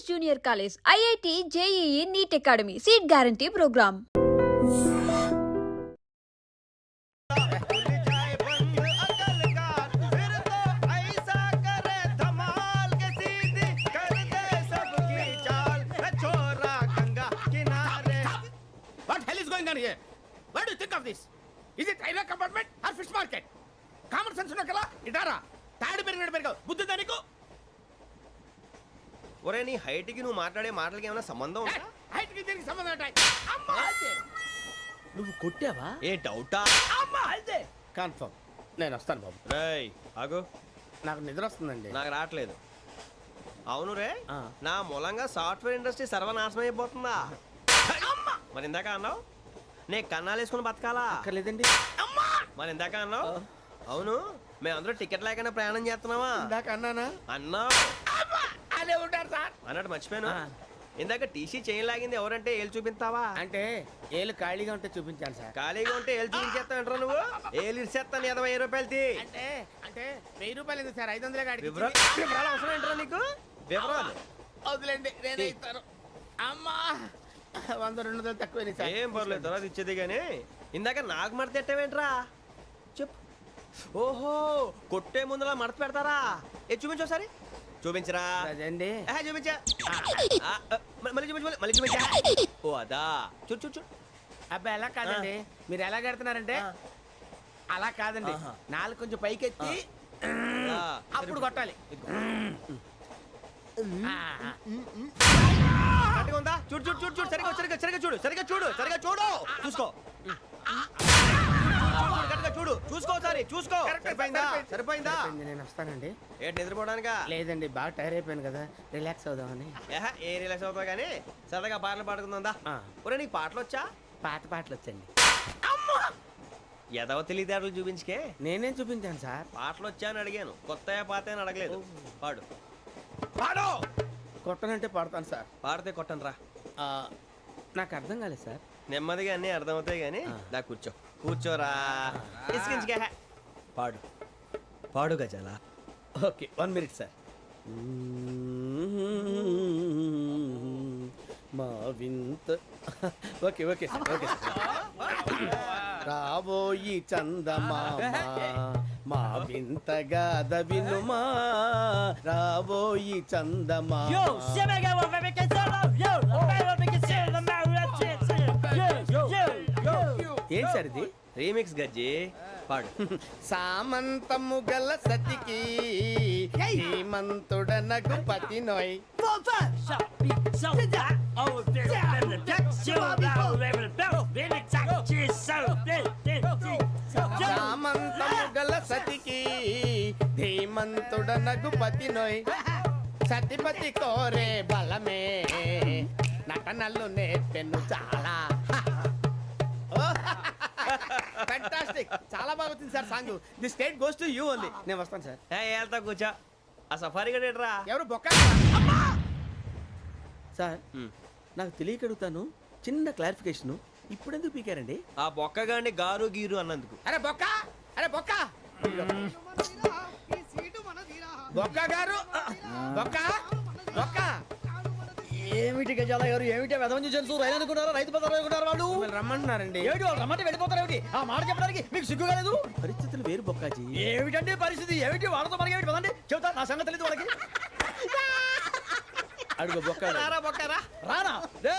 Prestigious Junior College, IIT, JEE, NEET Academy, Seat Guarantee Program. What hell is going on here? What do you think of this? Is it railway compartment or fish market? Common sense ఉన్న కదా ఇటారా తాడు పెరిగాడు బుద్ధి దానికి ఒరే నీ height కి నువ్వు మాట్లాడే మాటలకి ఏమైనా సంబంధం ఉందా? హైట్ కి దీనికి సంబంధం ఉంటాయి. అమ్మా నువ్వు కొట్టావా? ఏ డౌటా? అమ్మా అయితే కన్ఫర్మ్ నేను వస్తాను బాబు. రేయ్ ఆగు, నాకు నిద్ర వస్తుందండి. నాకు రావట్లేదు. అవును రే, ఆ. నా మూలంగా సాఫ్ట్వేర్ ఇండస్ట్రీ సర్వనాశనం అయిపోతుందా? మరి ఇందాక అన్నావు నే కన్నాలు వేసుకుని బతకాలా? అక్కర్లేదండి. మరి ఇందాక అన్నావు అవును మేమందరూ టికెట్ లేకుండా ప్రయాణం చేస్తున్నావా? ఇందాక అన్నానా? అన్నావు. అదే ఉంటారు సార్. అన్నట్టు మర్చిపోయాను. ఆ. ఇందాక టీసీ చైన్ లాగింది ఎవరంటే ఏళ్ళు చూపిస్తావా? అంటే ఏళ్ళు ఖాళీగా ఉంటే చూపించాలి సార్. ఖాళీగా ఉంటే ఏళ్ళు చూపించేస్తానంటారా నువ్వు? ఏళ్ళు ఇచ్చేస్తాను 20 రూపాయలది. అంటే అంటే 1000 రూపాయలు ఎందుకు సార్? 500 గాడికి వివరాలు అవసరం ఏంటరా నీకు? వివరాలు వదిలేండి నేనే ఇస్తాను. అమ్మా 100 200 తక్కువ సార్. ఏం పర్లేదు తర్వాత ఇచ్చేది కానీ ఇందాక నాకు మడత ఎట్టవేంట్రా చెప్పు. ఓహో కొట్టే ముందులా మడత పెడతారా? ఏ చూపించు ఒకసారి. చూపించరా? అదండి చూపించా. మళ్ళీ చూపించు, మళ్ళీ చూపించా. ఓ అదా చూడు చూడు చూడు. అబ్బాయి ఎలా కాదండి, మీరు ఎలా కడుతున్నారంటే అలా కాదండి. నాలుగు కొంచెం పైకెత్తి అప్పుడు కొట్టాలి. కరెక్ట్గా ఉందా? చూడు చూడు చూడు చూడు సరిగా సరిగా సరిగా చూడు సరిగా చూడు సరిగా చూడు చూసుకో. కరెక్ట్గా చూడు చూసుకో సారి చూసుకో. సరిపోయిందా? సరిపోయిందా? నేను వస్తానండి. ఏంటి నిద్రపోవడానికా? లేదండి బాగా టైర్ అయిపోయాను కదా, రిలాక్స్ అవుదామని. ఏ రిలాక్స్ అవుతావు కానీ సరదాగా పాటలు పాడుకుందా? ఒరే నీకు పాటలు వచ్చా? పాత పాటలు వచ్చండి. ఎదవ తెలివితేటలు చూపించుకే. నేనేం చూపించాను సార్? పాటలు వచ్చా అని అడిగాను, కొత్త పాత అని అడగలేదు. పాడు పాడు. కొట్టనంటే పాడతాను సార్. పాడితే కొట్టను రా. నాకు అర్థం కాలేదు సార్. నెమ్మదిగా అన్నీ అర్థమవుతాయి కానీ దా కూర్చో. కూర్చోరా. ఇసుకించుకే. పాడు పాడు గజాల. Okay 1 minute sir. మా వింత okay okay sir okay sir. రాబోయి చందమామ మా వింతగా దవినుమా, రాబోయి చందమామ. ఏం సార్ ఇది? రీమిక్స్ గజ్జి. పాడు. సామంతము గల సతికి హేమంతుడనగు పతి నోయ్. సామంతము గల సతికి ధీమంతుడనగు పతి నోయ్. సతిపతి కోరే బలమే నటనలు నేర్పెను చాలా. ఫ్యాంటాస్టిక్, చాలా బాగా వచ్చింది sir song. The state goes to you only. నేను వస్తాను సార్. వెళ్తా కూర్చో. ఆ సఫారీ గడేట్రా? ఎవరు బొక్క సార్? నాకు తెలియక అడుగుతాను, చిన్న క్లారిఫికేషన్. ఇప్పుడు ఎందుకు పీకారండి? ఆ బొక్కగాండి గారు గీరు అన్నందుకు. అరే బొక్క, అరే బొక్క, బొక్క గారు, బొక్క బొక్క. ఏమిటి గజాల గారు? ఏమిటి వెదవని చూసారు? రైలు అనుకున్నారా? రైతు బజార్ అనుకున్నారు వాళ్ళు? రమ్మంటున్నారండి. ఏమిటి వాళ్ళు రమ్మంటే వెళ్ళిపోతారు? ఏమిటి ఆ మాట చెప్పడానికి మీకు సిగ్గు కాలేదు? పరిస్థితులు వేరు బొక్కాజీ. ఏమిటండి పరిస్థితి? ఏమిటి వాళ్ళతో మనకి ఏమిటి? పదండి చెబుతా, నా సంగతి తెలియదు వాళ్ళకి. అడుగు బొక్క. రారా బొక్కరా. రానా? రే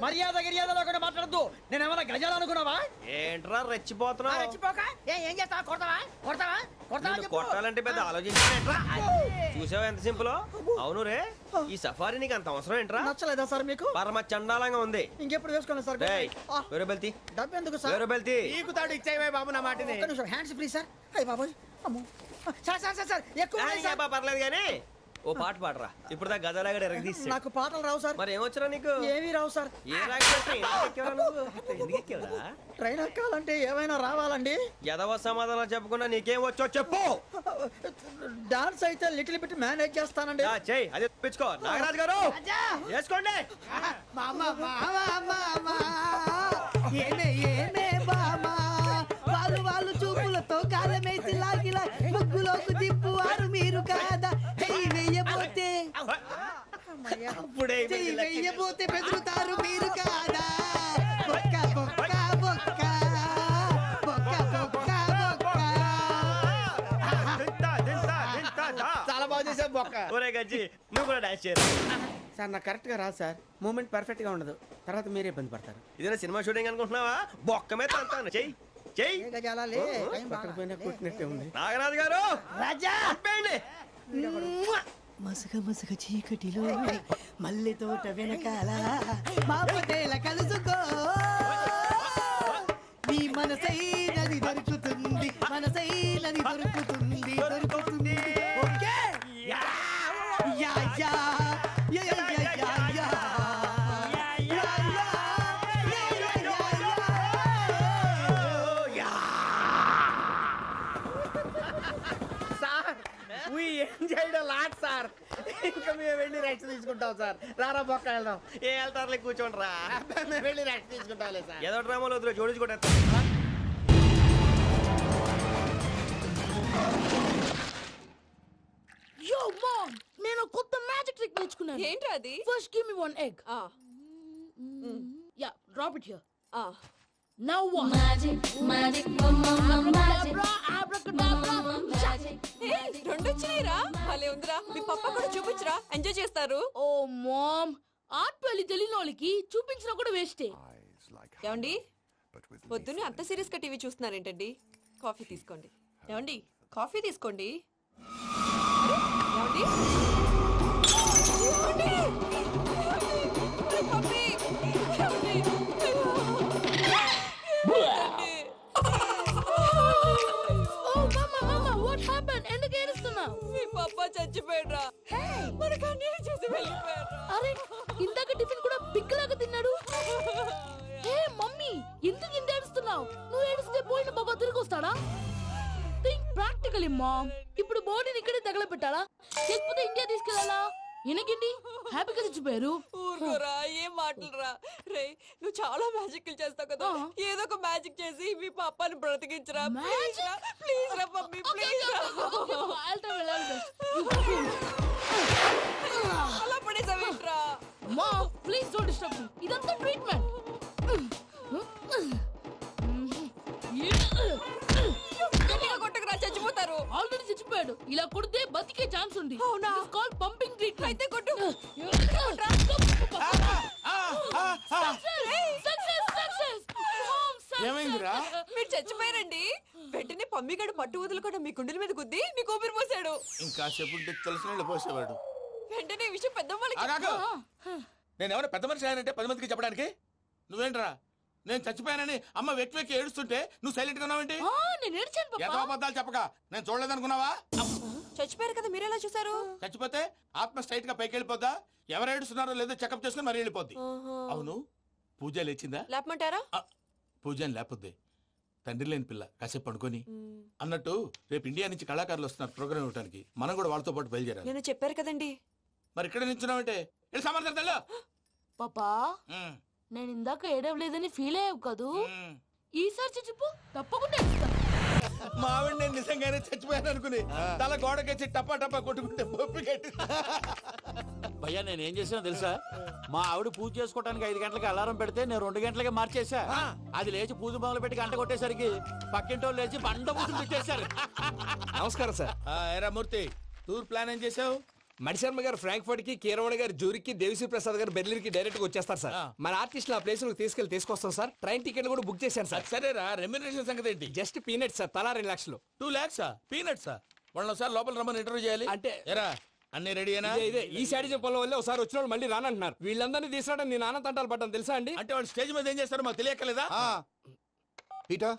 మర్యాద గిర్యాద లేకుండా మాట్లాడద్దు. నేను ఏమైనా గజాలు అనుకున్నావా? ఏంట్రా రెచ్చిపోతున్నావు? రెచ్చిపోక ఏం చేస్తావా? కొడతావా? కొడతావా? కొడతావా? నిన్ను కొట్టాలంటే పెద్ద ఆలోచించానేంట్రా? చూసావా ఎంత సింపుల్? అవును రే, ఈ సఫారీ నీకు అంత అవసరం ఏంట్రా? నచ్చలేదా సార్ మీకు? పరమ చండాలంగా ఉంది. ఇంకెప్పుడు వేసుకోండి సార్. వేరే బెల్తి. డబ్బు ఎందుకు సార్? వేరే బెల్తి. నీకు తాడు ఇచ్చాయి బాబు నా మాటని. ఒక్క నిమిషం హ్యాండ్స్ ఫ్రీ సార్. అయ్య బాబోయ్ అమ్మో. సార్ సార్ సార్ సార్ ఎక్కువ ఉన్నాయి సార్. పర్లేదు కానీ ఓ పాట పాడరా. ఇప్పుడు దా గదలాగడ ఎరగదీసి. నాకు పాటలు రావు సార్. మరి ఏమొచ్చరా నీకు? ఏమీ రావు సార్. ఏ రాకెక్కావా? ట్రైన్ ఎక్కాలంటే ఏమైనా రావాలండి. ఎదవ సమాధానం చెప్పకుండా నీకేం వచ్చో చెప్పు. డాన్స్ అయితే లిటిల్ బిట్ మేనేజ్ చేస్తానండి. చెయ్యి అది తెప్పించుకో. నాగరాజు గారు వేసుకోండి. వాళ్ళు చూపులతో కాలమేసి లాగిలా ముగ్గులోకి దిప్పువారు మీరు కాదా? వేయబోతే అప్పుడే చెయ్యి వెయ్యబోతే బెదురుతారు మీరు కాదా బొక్క బొక్క బొక్క బొక్క బొక్క బొక్క. చాలా బాగా చేసావు బొక్క. ఒరే గజ్జి నువ్వు కూడా డాన్స్ చేయరు. సార్ నాకు కరెక్ట్ గా రాదు సార్. మూమెంట్ పర్ఫెక్ట్ గా ఉండదు, తర్వాత మీరే ఇబ్బంది పడతారు. ఇదేనా సినిమా షూటింగ్ అనుకుంటున్నావా? బొక్క మీద అంటాను. చెయ్యి చెయ్యి. ఏ గజాలా లే, టైం బాగా. పక్కన పోయినా కొట్టినట్టే ఉంది. నాగరాజు గారు రాజా ఆపేయండి. మసగ మసగ చీకటిలో మల్లె తోట వెనకాల మా పటేల కలుసుకో నీ మనసైనది దొరుకుతుంది మనసైనది దొరుకుతుంది దొరుకుతుంది okay yeah yeah yeah yeah yeah yeah yeah yeah yeah yeah. Sir we enjoyed a lot, sir. ఇంకా మేము వెళ్ళి రెస్ట్ తీసుకుంటాం సార్. రారా బొక్క వెళ్దాం. ఏ వెళ్తారులే కూర్చోండి రా. మేము వెళ్ళి రెస్ట్ తీసుకుంటాంలే సార్. ఏదో డ్రామాలో వద్దు జోడించుకుంటా. Yo, mom! నేను కొత్త మ్యాజిక్ ట్రిక్ నేర్చుకున్నాను. ఏంట్రా అది? First give me one egg. ఆ, Yeah, drop it here. ఆ. Now what? Magic, magic, mama, magic, Abracadabra, magic. ఏయ్, రెండు వచ్చినాయిరా. భలే ఉందిరా. మీ పప్ప కూడా చూపించరా, ఎంజాయ్ చేస్తారు. Oh, mom! ఆర్ట్ పెళ్లి తెలియని వాళ్ళకి చూపించినా కూడా వేస్టే. ఏమండి పొద్దున్నే అంత సీరియస్ గా టీవీ చూస్తున్నారేంటండి? కాఫీ తీసుకోండి. ఏమండి కాఫీ తీసుకోండి. అరే, ఏమండి? ఏమండి? అరే, పప్పీ! ఏమండి? ఏమండి? Oh, mama, what happened? ఎందుకు ఏడుస్తున్నావు? మీ పప్ప చచ్చిపోయాడ్రా. మనకు అన్యాయం చేసి వెళ్ళిపోయాడ్రా. అరే, ఇందాక టిఫిన్ కూడా బిగ్గలాగా తిన్నాడు. హే మమ్మీ, ఎందుకు ఇంత ఏడుస్తున్నావు? నువ్వు ఏడిస్తే పోయిన బాబా తిరిగి వస్తాడా? Think practically mom. ఇప్పుడు బాడీని ఇక్కడే తగలబెట్టాలా లేకపోతే ఇండియా తీసుకెళ్ళాలా? ఎనకండి హ్యాపీగా చచ్చిపోయారు. ఊరుకోరా, ఏం మాటలురా. రే, నువ్వు చాలా మ్యాజిక్లు చేస్తావు కదా, ఏదో ఒక మ్యాజిక్ చేసి మీ పాపాని బ్రతికించరా. ప్లీజ్ రా, ప్లీజ్ రా మమ్మీ, ప్లీజ్ రా. అలా పడేసావేంట్రా? Mom please don't disturb me. ఇదంతా ట్రీట్మెంట్. గట్టిగా కొట్టకురా, చచ్చిపోతారు. ఆల్రెడీ చచ్చిపోయాడు. ఇలా కొడితే బతికే ఛాన్స్ ఉంది. అవునా? Call pumping treatment. అయితే కొట్టు. ఏమైందిరా? మీరు చచ్చిపోయారండి. వెంటనే పమ్మిగాడు పట్టు వదులుకుండా మీ గుండెల మీద గుద్ది మీకు ఊపిరి పోసాడు. ఇంకా సేపు తెలిసిన పోసేవాడు. వెంటనే ఈ విషయం పెద్ద ఆగాగు. నేను ఎవరైనా పెద్ద మనిషి ఆయనంటే 10 మందికి చెప్పడానికి. నువ్వేంట్రా నేను చచ్చిపోయానని అమ్మ వెక్కి వెక్కి ఏడుస్తుంటే నువ్వు సైలెంట్ గా ఉన్నావేంటి? నేను ఏడ్చాను పాపా. ఎంతో అబద్ధాలు చెప్పక నేను చూడలేదనుకున్నావా? చచ్చిపోయారు కదా, మీరెలా చూసారు? చచ్చిపోతే ఆత్మ స్ట్రైట్ గా పైకి వెళ్ళిపోద్దా? ఎవరు ఏడుస్తున్నారో లేదో చెకప్ చేసుకుని మరీ వెళ్ళిపోద్ది. అవును, పూజ లేచిందా? లేపమంటారా? పూజ అని లేకపోద్ది. తండ్రి లేని పిల్ల కాసేపు పడుకొని. అన్నట్టు రేపు ఇండియా నుంచి కళాకారులు వస్తున్నారు ప్రోగ్రామ్ ఇవ్వడానికి. మనం కూడా వాళ్ళతో పాటు బయలుదేరాలి. నేను చెప్పారు కదండి. మరి ఇక్కడ నిల్చున్నావంటే సమాధానం. పాపా నేను ఇందాక ఏడవలేదని ఫీల్ అయ్యావు కదూ. ఈసారి చచ్చిపో, తప్పకుండా ఏడుస్తా. మావిడ నేను నిజంగానే చచ్చిపోయాను అనుకుని తల గోడకెచ్చి టపా టపా కొట్టుకుంటే పప్పు కట్టి. భయ్యా నేనేం చేసానో తెలుసా? మా ఆవిడ పూజ చేసుకోవడానికి 5 గంటలకి అలారం పెడితే నేను 2 గంటలకి మార్చేసా. అది లేచి పూజ మొదలు పెట్టి గంట కొట్టేసరికి పక్కింటోళ్ళు లేచి బండ పూజలు పెట్టేశారు. నమస్కారం సార్. ఏరా మూర్తి, టూర్ ప్లాన్ ఏం చేసావు? మణిశర్మ గారు ఫ్రాంక్ఫర్ట్ కి, కీరవాణి గారు జూరిక్ కి, దేవిశ్రీ ప్రసాద్ గారు బెర్లిన్ కి డైరెక్ట్ గా వచ్చేస్తారు సార్. మన ఆర్టిస్ట్ ఆ ప్లేస్ తీసుకొస్తాం సార్. ట్రైన్ టికెట్ కూడా బుక్ చేశాను సార్. సరేరా, రెమ్యూనరేషన్ సంగతి ఏంటి? జస్ట్ పీనట్స్ సార్, తలా 2 లక్షలు. 2 lakhs పీనట్సా? వాళ్ళని ఒకసారి లోపల రమ్మని ఇంటర్వ్యూ చేయాలి. అంటే ఎరా అన్ని రెడీ అయినా? ఇదే ఈ శాడిజం పొలం వల్ల ఒకసారి వచ్చిన వాళ్ళు మళ్ళీ రానంటున్నారు. వీళ్ళందరినీ తీసుకురావడం నేను నాన్న తంటాలు పడ్డాను తెలుసా అండి. అంటే వాళ్ళు స్టేజ్ మీద ఏం చేస్తారో మాకు తెలియక్కలేదా? Peter,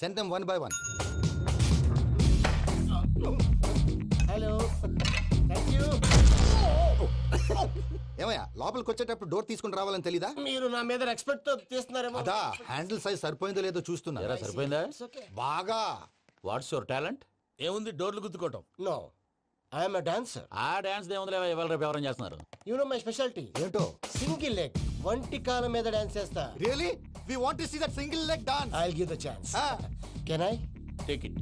send them one by one. Hello thank you. ఏమయ్యా లోపలికి వచ్చేటప్పుడు డోర్ తీసుకుని రావాలని తెలీదా? మీరు నా మీద ఎక్స్పెక్ట్ తో తీస్తున్నారేమో. అదా హ్యాండిల్ సైజ్ సరిపోయిందో లేదో చూస్తున్నా. ఎరా సరిపోయిందా? బాగా. What's your talent? ఏముంది డోర్లు గుద్దుకోవటం. No I'm a dancer. ఆ డాన్స్ దేవుందిలే, ఇవాళ రేపు ఎవరైనా చేస్తున్నారు. You know my speciality. ఏంటో? సింగిల్ లెగ్, వంటి కాలం మీద డాన్స్ చేస్తా. Really we want to see that single leg dance. I will give the chance. Can I? Take it.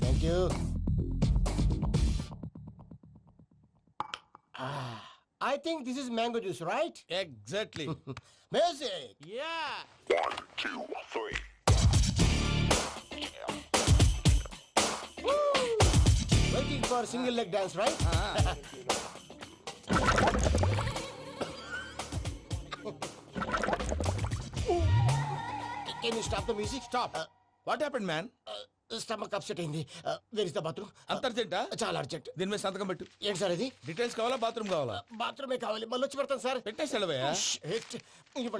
Thank you. I think this is mango juice, right? Exactly. Music. Yeah Waiting for single leg dance, right? Can you stop the music? Stop. What happened man? Stomach upset అయింది. Where is the bathroom? అంత అర్జెంటా? చాలా urgent. దీని మీద సంతకం పెట్టు. ఏంటి sir ఇది? Details కావాలా బాత్రూమ్ కావాలా? బాత్రూమే కావాలి. మళ్ళీ వచ్చి పెడతాను సార్. పెట్టేసి వెళ్ళవయ్యా.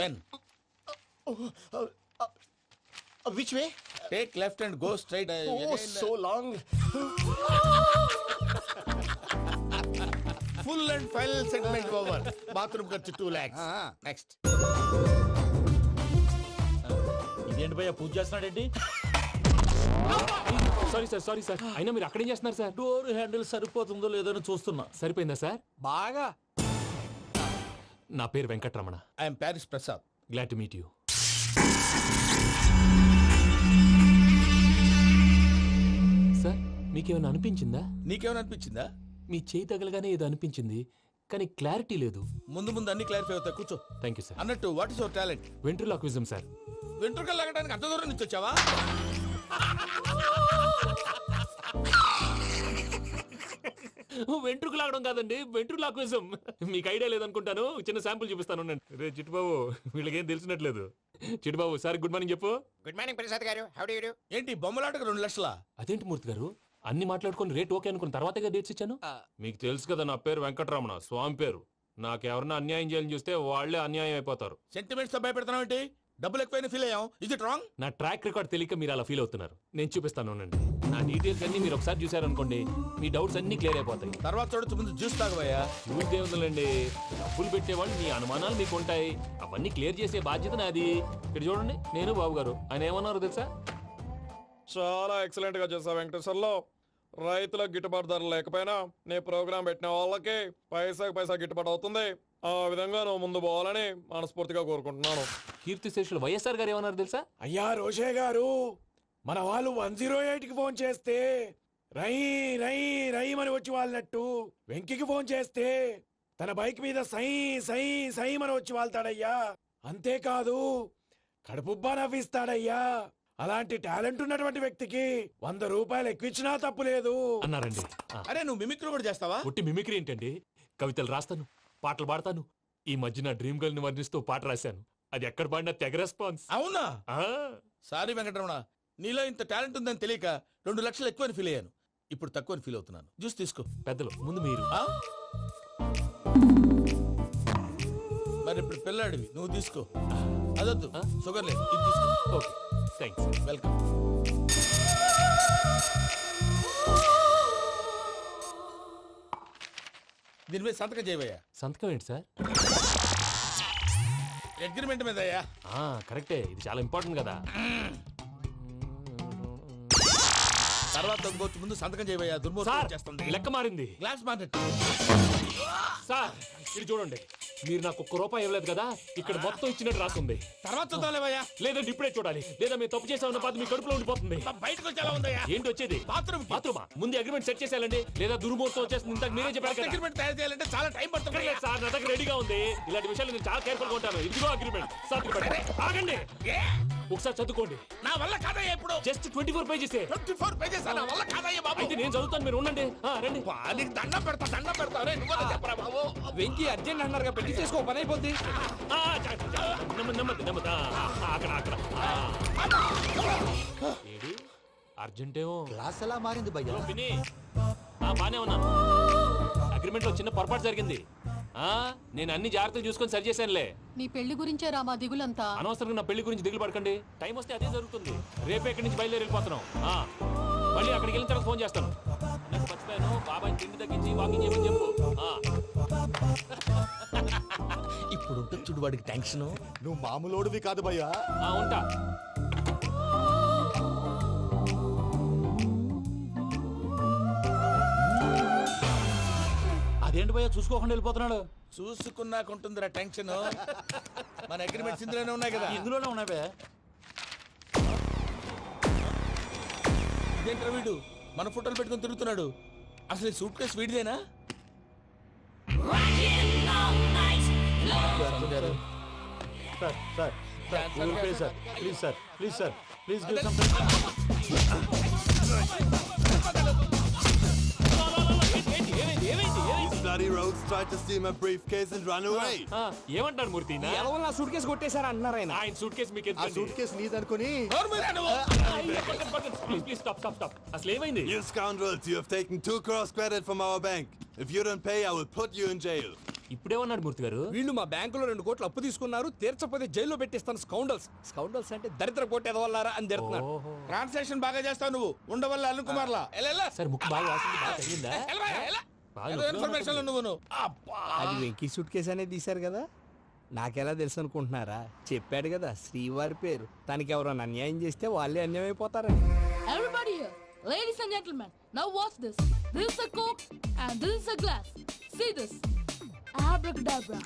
Pen. Which way? Take left and go straight. Oh, so long. Full and final segment over. Bathroom ఖర్చు 2 lakhs. నెక్స్ట్. ఇదేంటి భయ్యా పూజ చేస్తున్నాడేంటి? సారీ సార్ అయినా మీరు అక్కడేం చేస్తున్నారు సార్? డోర్ హ్యాండిల్ సరిపోతుందో లేదో అని చూస్తున్నా. సరిపోయిందా సార్? బాగా. నా పేరు Venkatramana. I'm Paris Prasad. Glad to meet you. Sir మీకేమైనా అనిపించిందా? నీకేమైనా అనిపించిందా? మీ చేయి తగలగానే ఏదో అనిపించింది కానీ క్లారిటీ లేదు. ముందు ముందు అన్ని క్లారిఫై అవుతాయి. కూర్చో. Thank you sir. అన్నట్టు what is your talent? Ventriloquism sir. వెంట్రుకలు లాగడానికి అంత దూరం నుంచి వచ్చావా? వెంట్రుకు లాగడం కాదండి, వెంట్రులాక్విజం. మీకు ఐడియా లేదనుకుంటాను. చిన్న శాంపుల్ చూపిస్తాను. రే చిట్టుబాబు, వీళ్ళకేం తెలిసినట్లేదు. చిట్టుబాబు సార్ గుడ్ మార్నింగ్ చెప్పు. Good morning Prasad garu. How do you do? ఏంటి బొమ్మలాటకు 2 లక్షలా? అదేంటి మూర్తి గారు, అన్ని మాట్లాడుకొని రేట్ ఓకే అనుకున్న తర్వాతగా డేట్స్ ఇచ్చాను. మీకు తెలుసు కదా నా పేరు వెంకటరమణ, స్వామి పేరు. నాకెవరన్నా అన్యాయం చేయాలని చూస్తే వాళ్ళే అన్యాయం అయిపోతారు. సెంటిమెంట్స్ తో భయపెడతావు ఏంటి? డబ్బులు ఎక్కువైనా ఫీల్ అయ్యాం. Is it wrong? నా ట్రాక్ రికార్డ్ తెలియక మీరు అలా ఫీల్ అవుతున్నారు. నేను చూపిస్తాను ఉండండి. నా డీటెయిల్స్ అన్ని మీరు ఒకసారి చూసారనుకోండి, మీ డౌట్స్ అన్ని క్లియర్ అయిపోతాయి. తర్వాత చూడొచ్చు, ముందు జ్యూస్ తాగబోయా. చూస్తే ఉందండి, డబ్బులు పెట్టేవాళ్ళు మీ అనుమానాలు మీకు ఉంటాయి. అవన్నీ క్లియర్ చేసే బాధ్యత నాది. ఇక్కడ చూడండి, నేను బాబు గారు. ఆయన ఏమన్నారు తెలుసా? చాలా ఎక్సలెంట్ గా చేసావు వెంకటేశ్వర్లో. రైతులకు గిట్టుబాటు ధర లేకపోయినా నీ ప్రోగ్రాం పెట్టిన వాళ్ళకి పైసాకి పైసా గిట్టుబాటు అవుతుంది. ఆ విధంగా నువ్వు ముందు పోవాలని మనస్ఫూర్తిగా కోరుకుంటున్నాను. కీర్తి శేషులు వైఎస్ఆర్ గారు ఏమన్నారు తెలుసా? అయ్యా రోషే గారు, మన వాళ్ళు 108కి ఫోన్ చేస్తే రై రై రై అని వచ్చి వాళ్ళనట్టు వెంకికి ఫోన్ చేస్తే తన బైక్ మీద సై సై సై అని వచ్చి వాళ్తాడయ్యా. అంతేకాదు కడుపుబ్బా నవ్విస్తాడయ్యా. అలాంటి టాలెంట్ ఉన్నటువంటి వ్యక్తికి 100 రూపాయలు ఎక్కువచ్చినా తప్పు లేదు అన్నారండి. అరే నువ్వు మిమిక్రీ కూడా చేస్తావా? పుట్టి మిమిక్రీ ఏంటండి? కవితలు రాస్తాను, పాటలు పాడతాను. ఈ మధ్య నా డ్రీమ్ గర్ల్ ని వర్ణిస్తూ పాట రాశాను. అది ఎక్కడ పాడినా తెగ రెస్పాన్స్. అవునా? సారీ వెంకటరమణ, నీలో ఇంత టాలెంట్ ఉందని తెలియక 2 లక్షలు ఎక్కువని ఫీల్ అయ్యాను. ఇప్పుడు తక్కువని ఫీల్ అవుతున్నాను. జ్యూస్ తీసుకో. పెద్దలు ముందు మీరు. మరి ఇప్పుడు పిల్లాడివి, నువ్వు తీసుకో. అదొద్దు, షుగర్ లేదు, ఇది తీసుకో. Okay thanks. వెల్కమ్. దీని మీద సంతకం చేయవయ్యా. సంతకం ఏంటి సార్? అగ్రిమెంట్ మీద అయ్యా. కరెక్టే, ఇది చాలా ఇంపార్టెంట్ కదా. తర్వాత ఇంకొచ్చి ముందు సంతకం చేయవయ్యా. దుర్మోహం చేస్తుంది. లెక్క మారింది. Glass market. సార్ ఇది చూడండి, మీరు నాకు 1 రూపాయి ఇవ్వలేదు కదా, ఇక్కడ మొత్తం ఇచ్చినట్టు రాస్తుంది. తర్వాత చూద్దాంలేవయ్యా. లేదంటే ఇప్పుడే చూడాలి, లేదా మీరు తప్పు చేసామన్న బాధ మీ కడుపులో ఉండిపోతుంది. బయటకు వచ్చేలా ఉందయ్యా. ఏంటి వచ్చేది? బాత్రూమా? ముందు అగ్రిమెంట్ సెట్ చేసేయాలండి, లేదా దుర్మూర్తం వచ్చేస్తుంది. ఇంతకు మీరే చెప్పారు కదా. అగ్రిమెంట్ తయారు చేయాలంటే చాలా టైం పడుతుంది. లేదు సార్, నా దగ్గర రెడీగా ఉంది. ఇలాంటి విషయాలు నేను చాలా కేర్ఫుల్ గా ఉంటాను. ఇదిగో అగ్రిమెంట్. ఆగండి, ఒకసారి చదువుకోండి. నా వల్ల కాదయ్యా. ఇప్పుడు జస్ట్ 24 పేజెస్. 24 పేజెస్ నా వల్ల కాదయ్యా బాబు. అయితే నేను చదువుతాను, మీరు ఉండండి. రండి. నీకు దండం పెడతా. రే నువ్వు చెప్పరా బాబు. వెంకీ అర్జెంట్ అన్నారుగా, పెళ్లి చేసుకో, పని అయిపోద్ది. నెమ్మది. అక్కడ ఏడి అర్జెంటేమో. క్లాస్ ఎలా మారింది భయ్యా? పిన్ని బానే ఉన్నాను. అగ్రిమెంట్ లో చిన్న పొరపాటు జరిగింది. నేను అన్ని జాగ్రత్తలు చూసుకొని సరి చేశానులే. నీ పెళ్లి గురించే రా మా దిగులంతా. అనవసరంగా నా పెళ్లి గురించి దిగులు పడకండి. టైం వస్తే అదే జరుగుతుంది. రేపే ఇక్కడి నుంచి బయలుదేరి వెళ్ళిపోతున్నాం. మళ్ళీ అక్కడికి వెళ్ళిన తర్వాత ఫోన్ చేస్తాను. నాకు మర్చిపోయాను, బాబాయ్ తిండి తగ్గించి వాకింగ్ చేయమని చెప్పు. ఇప్పుడు ఉంటుంది చూడు వాడికి టెన్షన్. నువ్వు మామూలోడివి కాదు భయ్యా. ఉంటా. అదేంటి భయ్యా చూసుకోకుండా వెళ్ళిపోతున్నాడు? చూసుకున్నాకుంటుందిరా టెన్షన్. మన అగ్రిమెంట్స్ ఇందులోనే ఉన్నాయి కదా. ఇందులోనే ఉన్నాయి భయ్యా. ఇదేంట్రా వీడు మన ఫోటోలు పెట్టుకొని తిరుగుతున్నాడు? అసలు సూట్ కేసు వీడిదేనా? Sir please sir please give some bloody rogues tried to steal my briefcase and run away. ఏమంటారు మూర్తి ఎలా నా సూట్ కేసు కొట్టేశారు అన్నారు ఆయన. ఆయన సూట్ కేసు మీకు ఆ సూట్ కేసు నీదనుకుని ప్లీజ్ స్టాప్ అసలు ఏమైంది? You scoundrels, you have taken 2 crores credit from our bank. If you don't pay, I will put you in jail. ఇప్పుడేమన్నాడు మూర్తి గారు? వీళ్ళు మా బ్యాంకులో 2 కోట్లు అప్పు తీసుకున్నారు, తీర్చపోతే జైల్లో పెట్టిస్తాను. స్కౌండల్స్ అంటే దరిద్ర కోట ఎదవల్లారా అని తిడుతున్నాడు. ట్రాన్సాక్షన్ బాగా చేస్తావు నువ్వు ఉండవల్ల అరుణ్ కుమార్ లా సార్ ముక్కు బాగా వాసింది, బాగా తగిలిందా? బాగా నొప్పిగా ఇన్ఫర్మేషన్ నువ్వు అది వెంకీ సూట్ కేసు అనేది తీశారు కదా, నాకెలా తెలుసు అనుకుంటున్నారా? చెప్పాడు కదా శ్రీవారి పేరు. తనకి ఎవరైనా అన్యాయం చేస్తే వాళ్ళే అన్యాయం అయిపోతారని. Everybody here, ladies and gentlemen, now watch this. This is a Coke and this is a glass. See this. Abracadabra.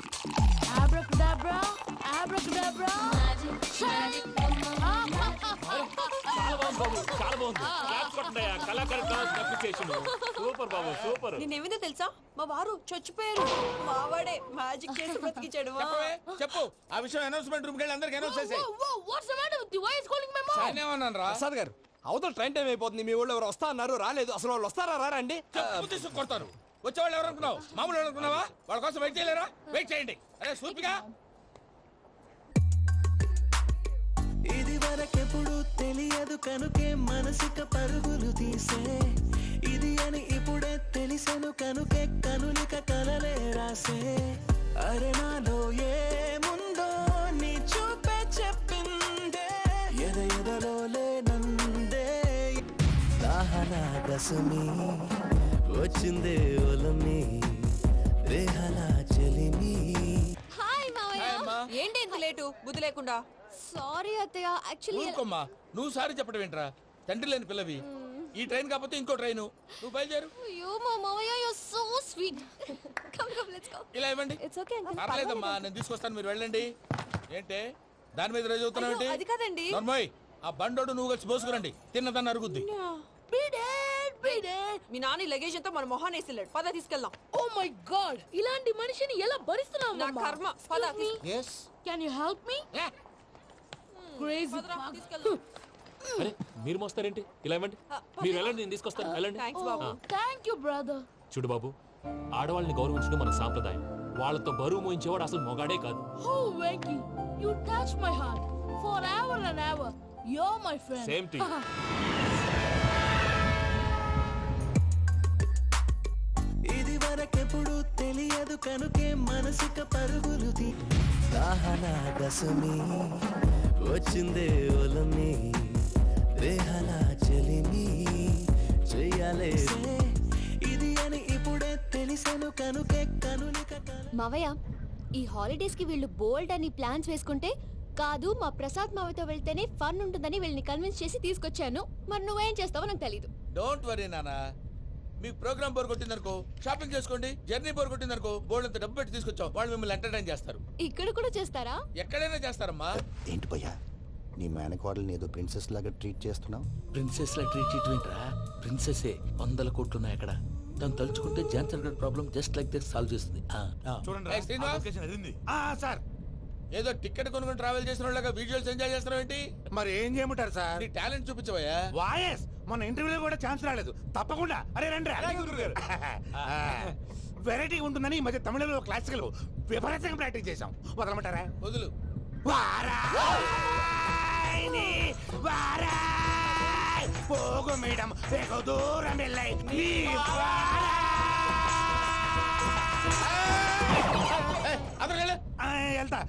Abracadabra. Abracadabra. Magic, చాలా బాగుంది బాబు, చాలా బాగుంది. క్లాప్స్ కొట్టండి, కళాకారు అప్రిసియేషన్. సూపర్ బాబు, సూపర్. నేనేమిందో తెలుసా, మా వారు చచ్చిపోయారు, మావాడే మ్యాజిక్ చేసి బ్రతికించాడు. చెప్పు ఆ విషయం అనౌన్స్మెంట్ రూమ్ కెళ్ళి అందరికి అనౌన్స్ చేసేయ్. Whoa, what's the matter with you? Why is calling my mom? నేనేమన్నాను రా? ప్రసాద్ గారు, అవతల ట్రైన్ టైం అయిపోతుంది. మీ ఊళ్ళో ఎవరు వస్తా అన్నారు, రాలేదు. అసలు వాళ్ళు వస్తారా రారా అండి? చెప్పు తీసుకు కొడతారు. వచ్చేవాళ్ళు ఎవరు అనుకున్నావు? మామూలు ఎవరు అనుకున్నావా? వాళ్ళ కోసం వెయిట్ చేయలేరా? వెయిట్ చేయండి. అరే సూపిగా ఇది వరకెప్పుడు తెలియదు కనుకే మనసిక పరుగులు తీసే, ఇది అని ఇప్పుడే తెలిసెను కనుకే కనులిక కలలే రాసే. అరే నాలో ఏముందో నీ చూపే చెప్పిందే, ఎదలో లేనందే. దాహనా గసమి వచ్చిందే ఒలమి, రేహలా చెలిమి. హాయ్ మావయ్య. ఏంటి ఇంత లేటు, బుద్ధి లేకుండా? సారీ అత్తయ్య, యాక్చువల్లీ ఊరుకోమ్మా. నువ్వు సారి చెప్పడం ఏంట్రా? తండ్రి లేని పిల్లవి. ఈ ట్రైన్ కాకపోతే ఇంకో ట్రైన్. నువ్వు బయలుదేరు. అయ్యో మా మావయ్య, you are so sweet. Come let's go. ఇలా ఇవ్వండి. It's okay uncle. పర్లేదమ్మా, నేను తీసుకొస్తాను, మీరు వెళ్ళండి. ఏంటే దాని మీద రోజు అవుతున్నావు ఏంటి? అది కాదండి. నర్మోయ్, ఆ బండోడు నువ్వు కలిసి పోసుకురండి. తిన్నదాన్ని అరుగుద్ది. మీ నాని లగేజ్ అంతా మన మొహాన్ వేసిల్లాడు. పద తీసుకెళ్దాం. Oh my God! ఇలాంటి మనిషిని ఎలా భరిస్తున్నావు నా మమ్మా? కర్మ. పద yes Can you help me? Crazy. తీసుకెళ్దాం. అరే మీరు మోస్తారేంటి? ఇలా ఇవ్వండి, మీరు వెళ్ళండి, నేను తీసుకొస్తాను. వెళ్ళండి. Thanks Babu. Thank you, brother. చూడు బాబు, ఆడవాళ్ళని గౌరవించడం మన సాంప్రదాయం. వాళ్ళతో బరువు మోయించేవాడు అసలు మొగాడే కాదు. Oh, Venky, you touch my heart. Forever and ever, you're my friend. Same to you. ఇది వరకెప్పుడు తెలియదు కనుకే మనసిక పరుగులు తీ. దాహనా గసమి వచ్చిందే ఒలమి, రేహలా చెలిమి చెయ్యాలే. ఇది అని ఇప్పుడే తెలిసెను కనుకే కనులిక మావయ్య, ఈ హాలిడేస్ కి వీళ్ళు బోల్డ్ అని ప్లాన్స్ వేసుకుంటే కాదు మా ప్రసాద్ మావయ్యతో వెళ్తేనే ఫన్ ఉంటుందని వీళ్ళని కన్విన్స్ చేసి తీసుకొచ్చాను. మరి నువ్వేం చేస్తావో నాకు తెలీదు. డోంట్ వరీ నానా. మీకు ప్రోగ్రామ్ బోర్ కొట్టిందనుకో షాపింగ్ చేసుకోండి. జర్నీ బోర్ కొట్టిందనుకో బోర్డు అంత డబ్బు పెట్టి తీసుకొచ్చాం. వాళ్ళు మిమ్మల్ని ఎంటర్టైన్ చేస్తారు. ఇక్కడ కూడా చేస్తారా? ఎక్కడైనా చేస్తారమ్మా. ఏంటి భయ్యా, నీ మేనకోడల్ని ఏదో ప్రిన్సెస్ లాగా ట్రీట్ చేస్తున్నావు? ప్రిన్సెస్ లా ట్రీట్ చేయటమేంట్రా? ప్రిన్సెసే 100 కోట్లు ఉన్నాయి అక్కడ. దాన్ని తలుచుకుంటే జాన్సన్ గడ్ problem just like this solve చేస్తుంది. ఏయ్, శ్రీనివాస్. సార్ ఏదో టికెట్ కొనుక్కొని ట్రావెల్ చేసిన వాళ్ళగా విజువల్స్ ఎంజాయ్ చేస్తున్నావు ఏంటి? మరి ఏం చేయమంటారు సార్? నీ టాలెంట్ చూపించవయ్యా. వాయస్ మన ఇంటర్వ్యూలో కూడా ఛాన్స్ రాలేదు. తప్పకుండా అరే రండి. వెరైటీ ఉంటుందని ఈ మధ్య తమిళంలో క్లాసికల్ విపరీతంగా ప్రాక్టీస్ చేశాం. వదలమంటారా? వదులు. పోగు మేడం వెగు దూరం వెళ్ళాయి. వెళ్తా,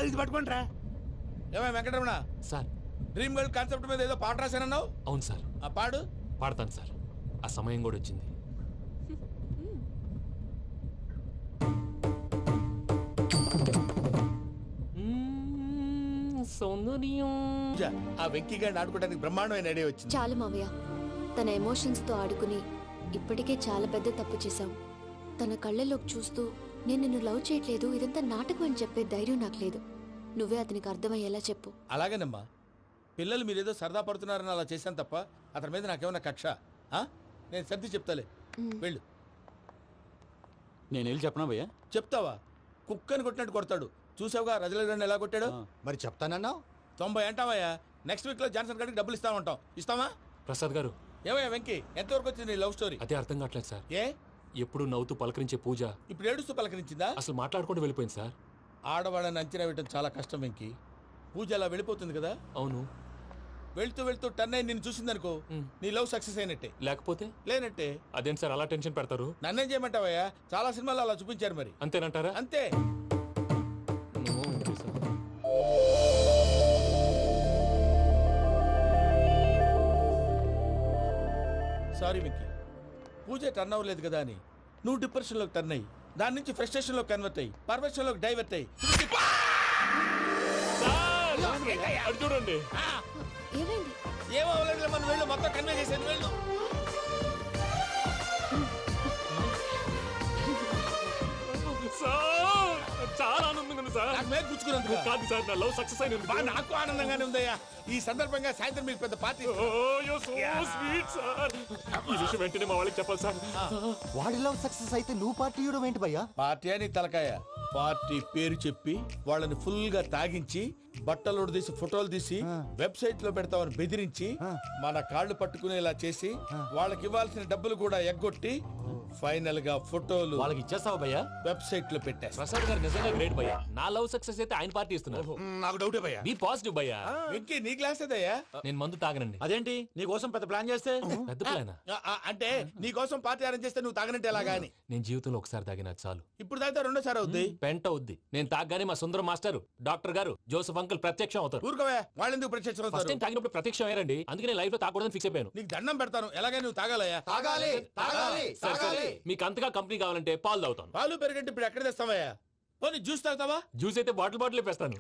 ఇది పట్టుకుంటారా? ఏమై Venkataramana, sir dream girl concept మీద ఏదో పాట రాశానన్నావు. అవును సార్. ఆ పాడు. పాడతాను సార్, ఆ సమయం కూడా వచ్చింది. సౌందర్యం. ఆ వెంకీ గారిని ఆడుకోవడానికి బ్రహ్మాండమైన ఐడియా వచ్చింది. చాలు మావయ్య, తన ఎమోషన్స్ తో ఆడుకుని ఇప్పటికే చాలా పెద్ద తప్పు చేశావు. తన కళ్ళలోకి చూస్తూ నేను నిన్ను లవ్ చేయట్లేదు, ఇదంతా నాటకం అని చెప్పే ధైర్యం నాకు లేదు. నువ్వే అతనికి అర్థమయ్యేలా చెప్పు. అలాగేనమ్మా. పిల్లలు మీరేదో సరదా పడుతున్నారని అలా చేశాను తప్ప అతని మీద నాకేమన్నా కక్ష? నేను సర్ది చెప్తాలే, వెళ్ళు. నేను వెళ్ళి చెప్పనా భయ్యా? చెప్తావా? కుక్కని కొట్టినట్టు కొడతాడు. చూసావుగా రజలగడ్డ ఎలా కొట్టాడు? మరి చెప్తానన్నావు. 90 అంటావయ్యా. నెక్స్ట్ వీక్ లో జాన్సన్ గారికి డబ్బులు ఇస్తామంటాం. ఇస్తావా? ప్రసాద్ గారు, ఏమయ్యా వెంకీ, ఎంతవరకు వచ్చింది నీ లవ్ స్టోరీ? అదే అర్థం కావట్లేదు సార్. ఏ ఎప్పుడు నవ్వుతూ పలకరించే పూజ ఇప్పుడు ఏడుస్తూ పలకరించిందా? అసలు మాట్లాడుకుంటూ వెళ్ళిపోయింది సార్. ఆడవాళ్ళని అంచనా వేయడం చాలా కష్టం వెంకీ. పూజ అలా వెళ్ళిపోతుంది కదా. అవును. వెళ్తూ వెళ్తూ టర్న్ అయి నిన్ను చూసిందనుకో, నీ లవ్ సక్సెస్ అయినట్టే. లేకపోతే లేనట్టే. అదేం సార్ అలా టెన్షన్ పెడతారు? నన్నేం చేయమంటావయ్యా? చాలా సినిమాలు అలా చూపించారు మరి. అంతేనంటారా? అంతే. సారీ వెంకీ, పూజ టర్న్ అవ్వలేదు కదా అని నువ్వు డిప్రెషన్ లోకి టర్న్ అయ్యి, దాని నుంచి ఫ్రస్ట్రేషన్ లో కన్వర్ట్ అయ్యి, పర్వర్షన్ లోకి డైవర్ట్ అయ్యి. చూడండి. ఏమైంది? ఏమో మన వెళ్ళు, మొత్తం కన్వే చేశాను. వెళ్ళు. చాలా ఆనందంగా ఉంది సార్. నాకు మీద గుచ్చుకున్నందుకు కాదు సార్, నా లవ్ సక్సెస్ అయినందుకు. నాకు ఆనందంగానే ఉందయ్యా. ఈ సందర్భంగా సాయంత్రం మీకు పెద్ద పార్టీ. Sweet sir. ఈ విషయం వెంటనే మా వాళ్ళకి చెప్పాలి సార్. వాడి లవ్ సక్సెస్ అయితే నువ్వు పార్టీ ఇవ్వడం ఏంటి భయ్యా? పార్టీ అని తలకాయ. పార్టీ పేరు చెప్పి వాళ్ళని ఫుల్ గా తాగించి, బట్టలు తీసి ఫోటోలు తీసి వెబ్సైట్ లో పెడతామని బెదిరించి, మన కాళ్ళు పట్టుకునేలా చేసి, వాళ్ళకి ఇవ్వాల్సిన డబ్బులు కూడా ఎగ్గొట్టి, ఫైనల్ గా ఫోటోలు వాళ్ళకి ఇచ్చేస్తావా భయ్యా? వెబ్సైట్ లో పెట్టా. ప్రసాద్ గారు నిజంగా గ్రేట్ భయ్యా. నా లవ్ సక్సెస్ అయితే ఆయన పార్టీ ఇస్తున్నారు. నాకు డౌటే భయ్యా. బీ పాజిటివ్ భయ్యా. వెంకీ నీ గ్లాస్ అదయ్యా. నేను మందు తాగనండి. అదేంటి నీ కోసం పెద్ద ప్లాన్ చేస్తే? పెద్ద ప్లాన్ అంటే నీ కోసం పార్టీ అరేంజ్ చేస్తే నువ్వు తాగనంటే ఎలాగా అని. నేను జీవితంలో ఒకసారి తాగినా చాలు. ఇప్పుడు తాగితే రెండోసారి అవుద్ది. పెంట అవుద్ది. నేను తాగగానే మా సుందరం మాస్టర్, డాక్టర్ గారు, జోసఫ్ అంకుల్ ప్రత్యక్షం అవుతారు. ఊరుకోవా, వాళ్ళు ఎందుకు ప్రత్యక్షం ఫస్ట్ అవుతారు? టైం తాగినప్పుడు ప్రత్యక్షం అయ్యారండి. అందుకే లైఫ్ లో తాగకూడదని ఫిక్స్ అయిపోయాను. నీకు దండం పెడతాను, ఎలాగైనా నువ్వు తాగాలయ్యా. తాగాలి తాగాలి సరే, సరే. తాగాలి. మీకు అంతగా కంపెనీ కావాలంటే పాలు తాగుతాను. పాలు పెరిగంటే ఇప్పుడు ఎక్కడ తెస్తావయ్యా? పోనీ జ్యూస్ తాగుతావా? జ్యూస్ అయితే బాటిల్ వేస్తాను.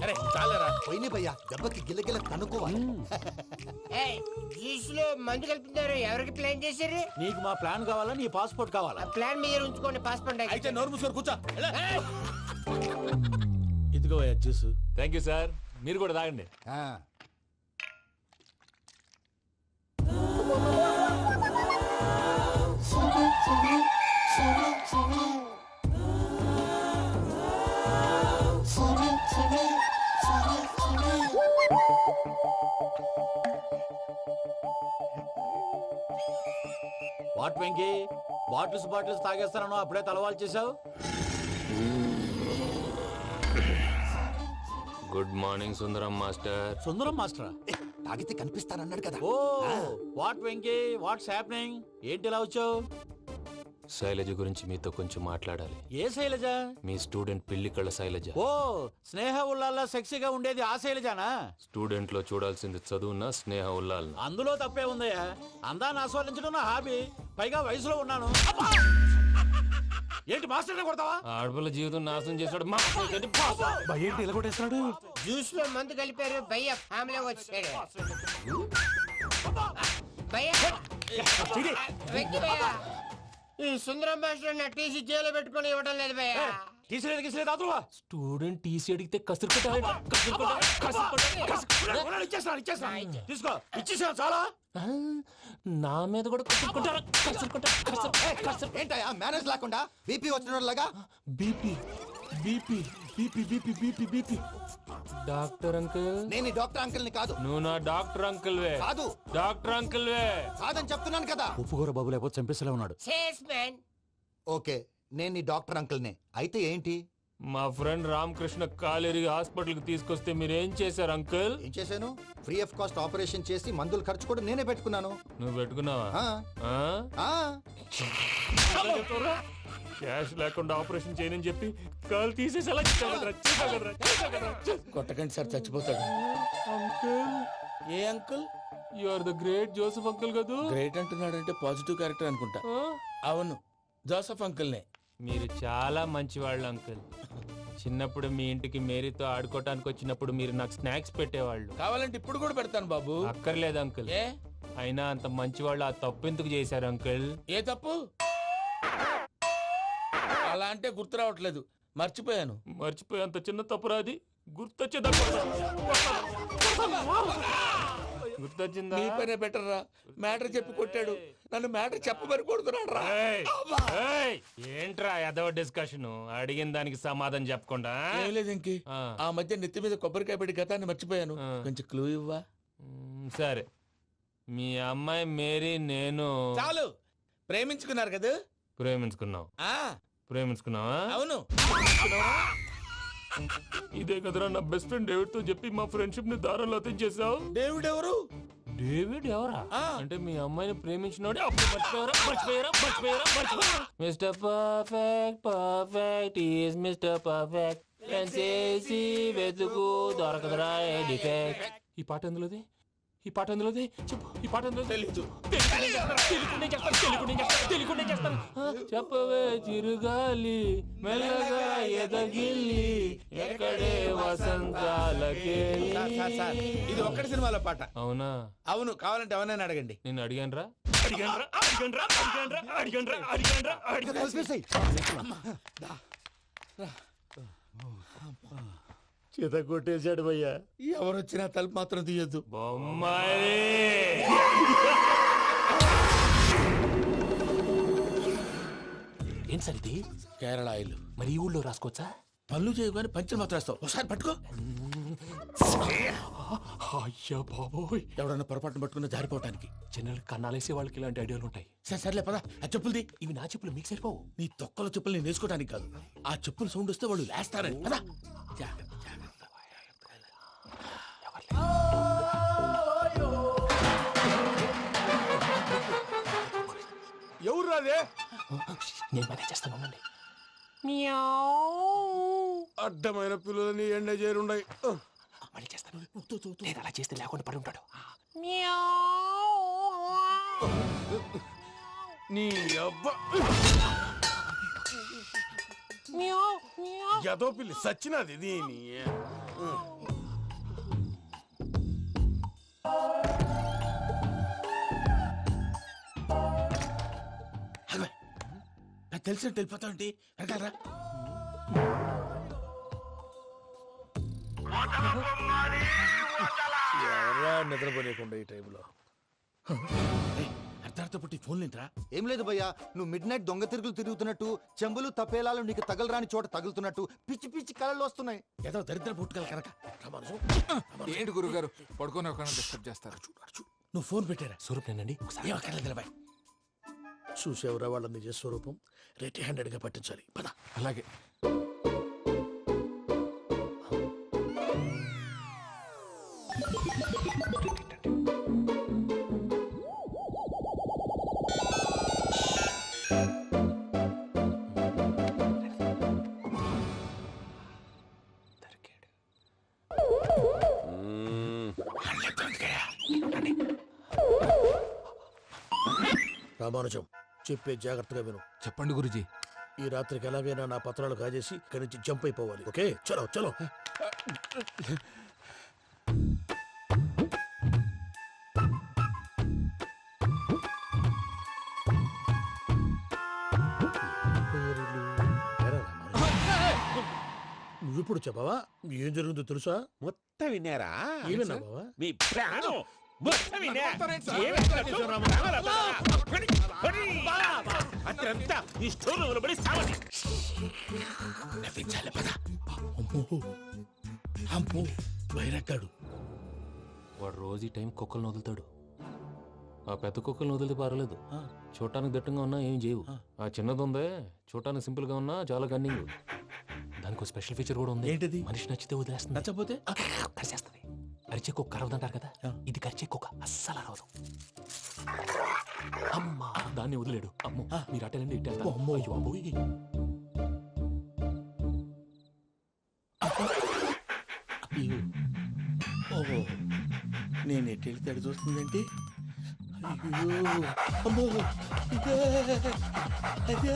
అరే చాలరా. పోయిన భయ్యా, దెబ్బకి గిల్లగిల్ల కనుక్కోవాలి. జ్యూస్ లో మందు కలుపుతున్నారు. ఎవరికి ప్లాన్ చేశారు? నీకు మా ప్లాన్ కావాలా, నీ పాస్పోర్ట్ కావాలా? ప్లాన్ మీద ఉంచుకోండి, పాస్పోర్ట్ అయితే నోరు మూసుకొని కూర్చో. ఇదిగోవయ్యా జ్యూస్. Thank you sir. మీరు కూడా తాగండి. వాట్ వెంకీ, బాటిల్స్ తాగేస్తాను అప్పుడే తలవాలు చేసావు. Good morning Sundaram master. Sundaram మాస్టరా? తాగితే కనిపిస్తానన్నాడు కదా. Oh what Venky, what's happening? ఏంటి ఇలా వచ్చావు? శైలజ గురించి మీతో కొంచెం మాట్లాడాలి. ఏ శైలజ? మీ స్టూడెంట్ పిల్లి కళ్ళ శైలజ. ఓ స్నేహ ఉల్లాల్లో సెక్సీగా ఉండేది ఆ శైలజానా? స్టూడెంట్ లో చూడాల్సింది చదువున స్నేహ ఉల్లాల్. అందులో తప్పే ఉందయ్యా. అందాన్ని ఆస్వాదించడం నా హాబీ. పైగా వయసులో ఉన్నాను. ఏంటి మాస్టర్ కొడతావా? ఆడపిల్ల జీవితం నాశనం చేశాడు. ఇలా కొట్టేస్తున్నాడు. జ్యూస్ లో మందు కలిపారు. భయ్య ఫ్యామిలీ వచ్చాడు. వెక్కి భయ్య, ఈ సుందరం మాస్టర్ నా టీసీ జైలు పెట్టుకుని ఇవ్వడం లేదు భయ్య. స్టూడెంట్ టీసీ అడిగితే తీసుకో, ఇచ్చేసాను చాలా. నా మీద కూడా ఏంటయ్యా మేనేజ్ లేకుండా బీపీ వచ్చిన లాగా? BP BP BP BP BP BP. Doctor uncle, నేను ఈ డాక్టర్ అంకుల్ ని కాదు. నువ్వు నా డాక్టర్ అంకుల్ వే. కాదు డాక్టర్ అంకుల్ వే. కాదని చెప్తున్నాను కదా. ఉప్పుకూర బాబు లేకపోతే చంపేసేలా ఉన్నాడు. ఓకే, నేను ఈ డాక్టర్ అంకుల్ నే. అయితే ఏంటి? మా ఫ్రెండ్ రామకృష్ణ కాలేరికి హాస్పిటల్ కి తీసుకొస్తే మీరు ఏం చేశారు అంకుల్? ఏం చేశాను? ఫ్రీ ఆఫ్ కాస్ట్ ఆపరేషన్ చేసి మందుల ఖర్చు కూడా నేనే పెట్టుకున్నాను. నువ్వు పెట్టుకున్నావా? క్యాష్ లేకుండా ఆపరేషన్ చేయనని చెప్పి కాల్ తీసేసి అలా కొట్టకండి సార్, చచ్చిపోతాడు. అంకుల్, ఏ uncle? You are the great Joseph uncle కదా. గ్రేట్ అంటున్నాడంటే పాజిటివ్ క్యారెక్టర్ అనుకుంటా. అవును, జోసెఫ్ అంకుల్నే. మీరు చాలా మంచివాళ్ళు అంకుల్. చిన్నప్పుడు మీ ఇంటికి మేరీతో ఆడుకోవటానికి వచ్చినప్పుడు మీరు నాకు స్నాక్స్ పెట్టేవాళ్ళు. కావాలంటే ఇప్పుడు కూడా పెడతాను బాబు. అక్కర్లేదు అంకుల్. ఏ అయినా అంత మంచివాళ్ళు ఆ తప్పు ఎందుకు చేశారు అంకుల్? ఏ తప్పు? అలా అంటే గుర్తు రావట్లేదు, మర్చిపోయాను. మర్చిపోయేంత చిన్న తప్పురా అది? గుర్తొచ్చిందా? నీ పనే బెటర్ రా. మ్యాటర్ చెప్పి కొట్టాడు. నన్ను మ్యాటర్ చెప్పమని కొడుతున్నాడు రా. ఏంట్రా ఎదవ డిస్కషన్ అడిగిన దానికి సమాధానం చెప్పకుండా ఏం లేదు ఇంకి ఆ మధ్య నెత్తి మీద కొబ్బరికాయ పెట్టి గతాన్ని మర్చిపోయాను. కొంచెం క్లూ ఇవ్వా? సరే, మీ అమ్మాయి మేరీ నేను చాలు. ప్రేమించుకున్నారు కదా? ప్రేమించుకున్నావు. ప్రేమించుకున్నావా? అవును. ఇదే కదరా నా బెస్ట్ ఫ్రెండ్ డేవిడ్ తో చెప్పి మా ఫ్రెండ్షిప్ ని దారంలో తెచ్చేసావు. డేవిడ్ ఎవరు? డేవిడ్ ఎవరా? అంటే మీ అమ్మాయిని ప్రేమించినోడే. Mister perfect perfect is mister perfect చేసి వెతుకు దొరకదురా డిఫెక్ట్. ఈ పాట ఎందులోది? ఈ పాట ఎందులోది? చెప్పు. ఈ పాట ఎందులో? తెలీదు. చెప్పవే చిరుగాలి మెల్లగా ఎదగిల్లి ఎక్కడే వసంతాలకే. ఇది ఒక్కటి సినిమాలో పాట. అవునా? అవును. కావాలంటే ఎవరైనా అడగండి. నేను అడిగాను రా. చేత కొట్టేశాడు భయ్యా. ఎవరు వచ్చినా తలుపు మాత్రం తీయద్దు. బొమ్మాయి ఏం సార్ ఇది? కేరళ ఆయిల్. మరి ఈ ఊళ్ళో రాసుకోవచ్చా? పళ్ళు చేయగానే పంచలు మాత్రం వేస్తావు. ఒకసారి పట్టుకో. అయ్యా బాబోయ్, ఎవడన్నా పొరపాటున పట్టుకున్న జారిపోవటానికి. జనరల్ కన్నాలేసే వాళ్ళకి ఇలాంటి ఐడియాలు ఉంటాయి. సర్లే పదా. ఆ చెప్పులది. ఇవి నా చెప్పులు మీకు సరిపోవు. నీ తొక్కల చెప్పులు నేను వేసుకోవడానికి కాదు, ఆ చెప్పులు సౌండ్ వస్తే వాళ్ళు లేస్తారని. పదా. ఎవరు రాదే? నేను మేనేజ్ చేస్తాను, ఉండండి. అడ్డమైన పిల్లలని ఎండ చేరుండయి. మళ్ళీ చేస్తాను. నేను అలా చేస్తే లేకుండా పడి ఉంటాడు. నీ అబ్బ ఎదో పిల్లి సచ్చినది దీని. నాకు తెలిసినట్టు వెళ్ళిపోతావుంటి. వెనకాలరా. ఎవరా నిద్రపోలేకుండా ఈ టైంలో? అర్ధార్థ పుట్టి ఫోన్ లేంట్రా. ఏం లేదు భయ్యా, నువ్వు మిడ్ నైట్ దొంగ తిరుగులు తిరుగుతున్నట్టు, చెంబులు తపేలాలు నీకు తగలరాని చోట తగులుతున్నట్టు పిచ్చి పిచ్చి కళలు వస్తున్నాయి. ఏదో దరిద్ర పుట్టుకల కనుక. ఏంటి గురుగారు పడుకొని ఒక డిస్టర్బ్ చేస్తారు? నువ్వు ఫోన్ పెట్టారా? స్వరూపేనండి. ఏమక్కర్లేదు. చూసేవరా వాళ్ళ నిజ స్వరూపం. రెట్టి హ్యాండెడ్ గా పట్టించాలి. పద. అలాగే. రామానుజం, చెప్పే జాగ్రత్తగా విను. చెప్పండి గురుజీ. ఈ రాత్రికి ఎలాగైనా నా పత్రాలు కాజేసి ఇక్కడి నుంచి జంప్ అయిపోవాలి. ఓకే, చలో చలో. నువ్విప్పుడు చెప్పవా? ఏం జరుగుతుందో తెలుసా? మొత్తం విన్నారా? ఏమన్నా బావా? మీ ప్రాణం అత్రంతా ఈ స్టోర్ రూమ్ లో పడి సావండి. నవ్వించాలి. పద. అమ్మో అమ్మో, బైరక్కాడు. వాడు రోజు ఈ టైం కుక్కలను వదులుతాడు. ఆ పెద్ద కుక్కలను వదిలితే పర్వాలేదు, చూడటానికి దట్టంగా ఉన్నా ఏం చేయవు. ఆ చిన్నది ఉందే, చూడటానికి సింపుల్ గా ఉన్నా చాలా కన్నింగ్. దానికి స్పెషల్ ఫీచర్ కూడా ఉంది. ఏంటిది? మనిషి నచ్చితే వదిలేస్తుంది, నచ్చపోతే కరిచేస్తుంది. అరిచే కుక్క అరవదంటారు కదా, ఇది కరిచే కుక్క అస్సలు అరవదు. అమ్మా, దాన్ని వదిలేడు. అమ్మో, మీరు అటెండి ఇట్టే. అమ్మో అయ్యో. ఓహో, నేను ఎటు వెళ్తే అటు చూస్తుందేంటి? అయ్యో అమ్మో, అయ్యో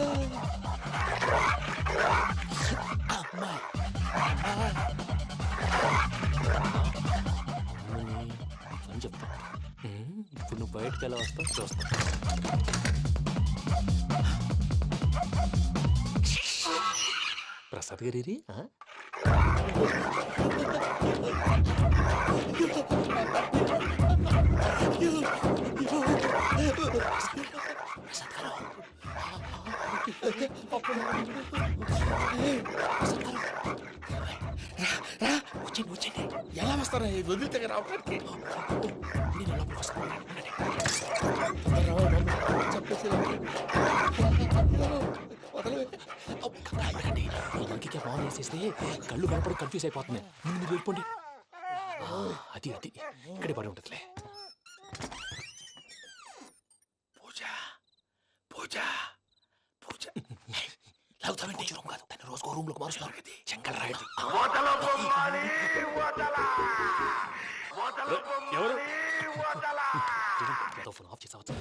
అమ్మా. అని చెప్తా. ఇప్పుడు నువ్వు బయటకు ఎలా వస్తావు చూస్తా. ప్రసాద్ గారి ఎలా వస్తారా వదిలితే రావడానికి? ఇంకే బాగా వేసేస్తే కళ్ళు కనపడి కన్ఫ్యూజ్ అయిపోతుంది. ముందు మీరు వెళ్ళిపోండి. అది అది ఇక్కడే పడి ఉంటుందిలే. పూజ పూజ పూజ లాగుతామంటే రూమ్ కాదు, తన రోజుకో రూమ్ లోకి మారుస్తున్నారు కదా. చెంగల్ రాయడు. ఎవరు ఫోన్ ఆఫ్ చేసావచ్చు.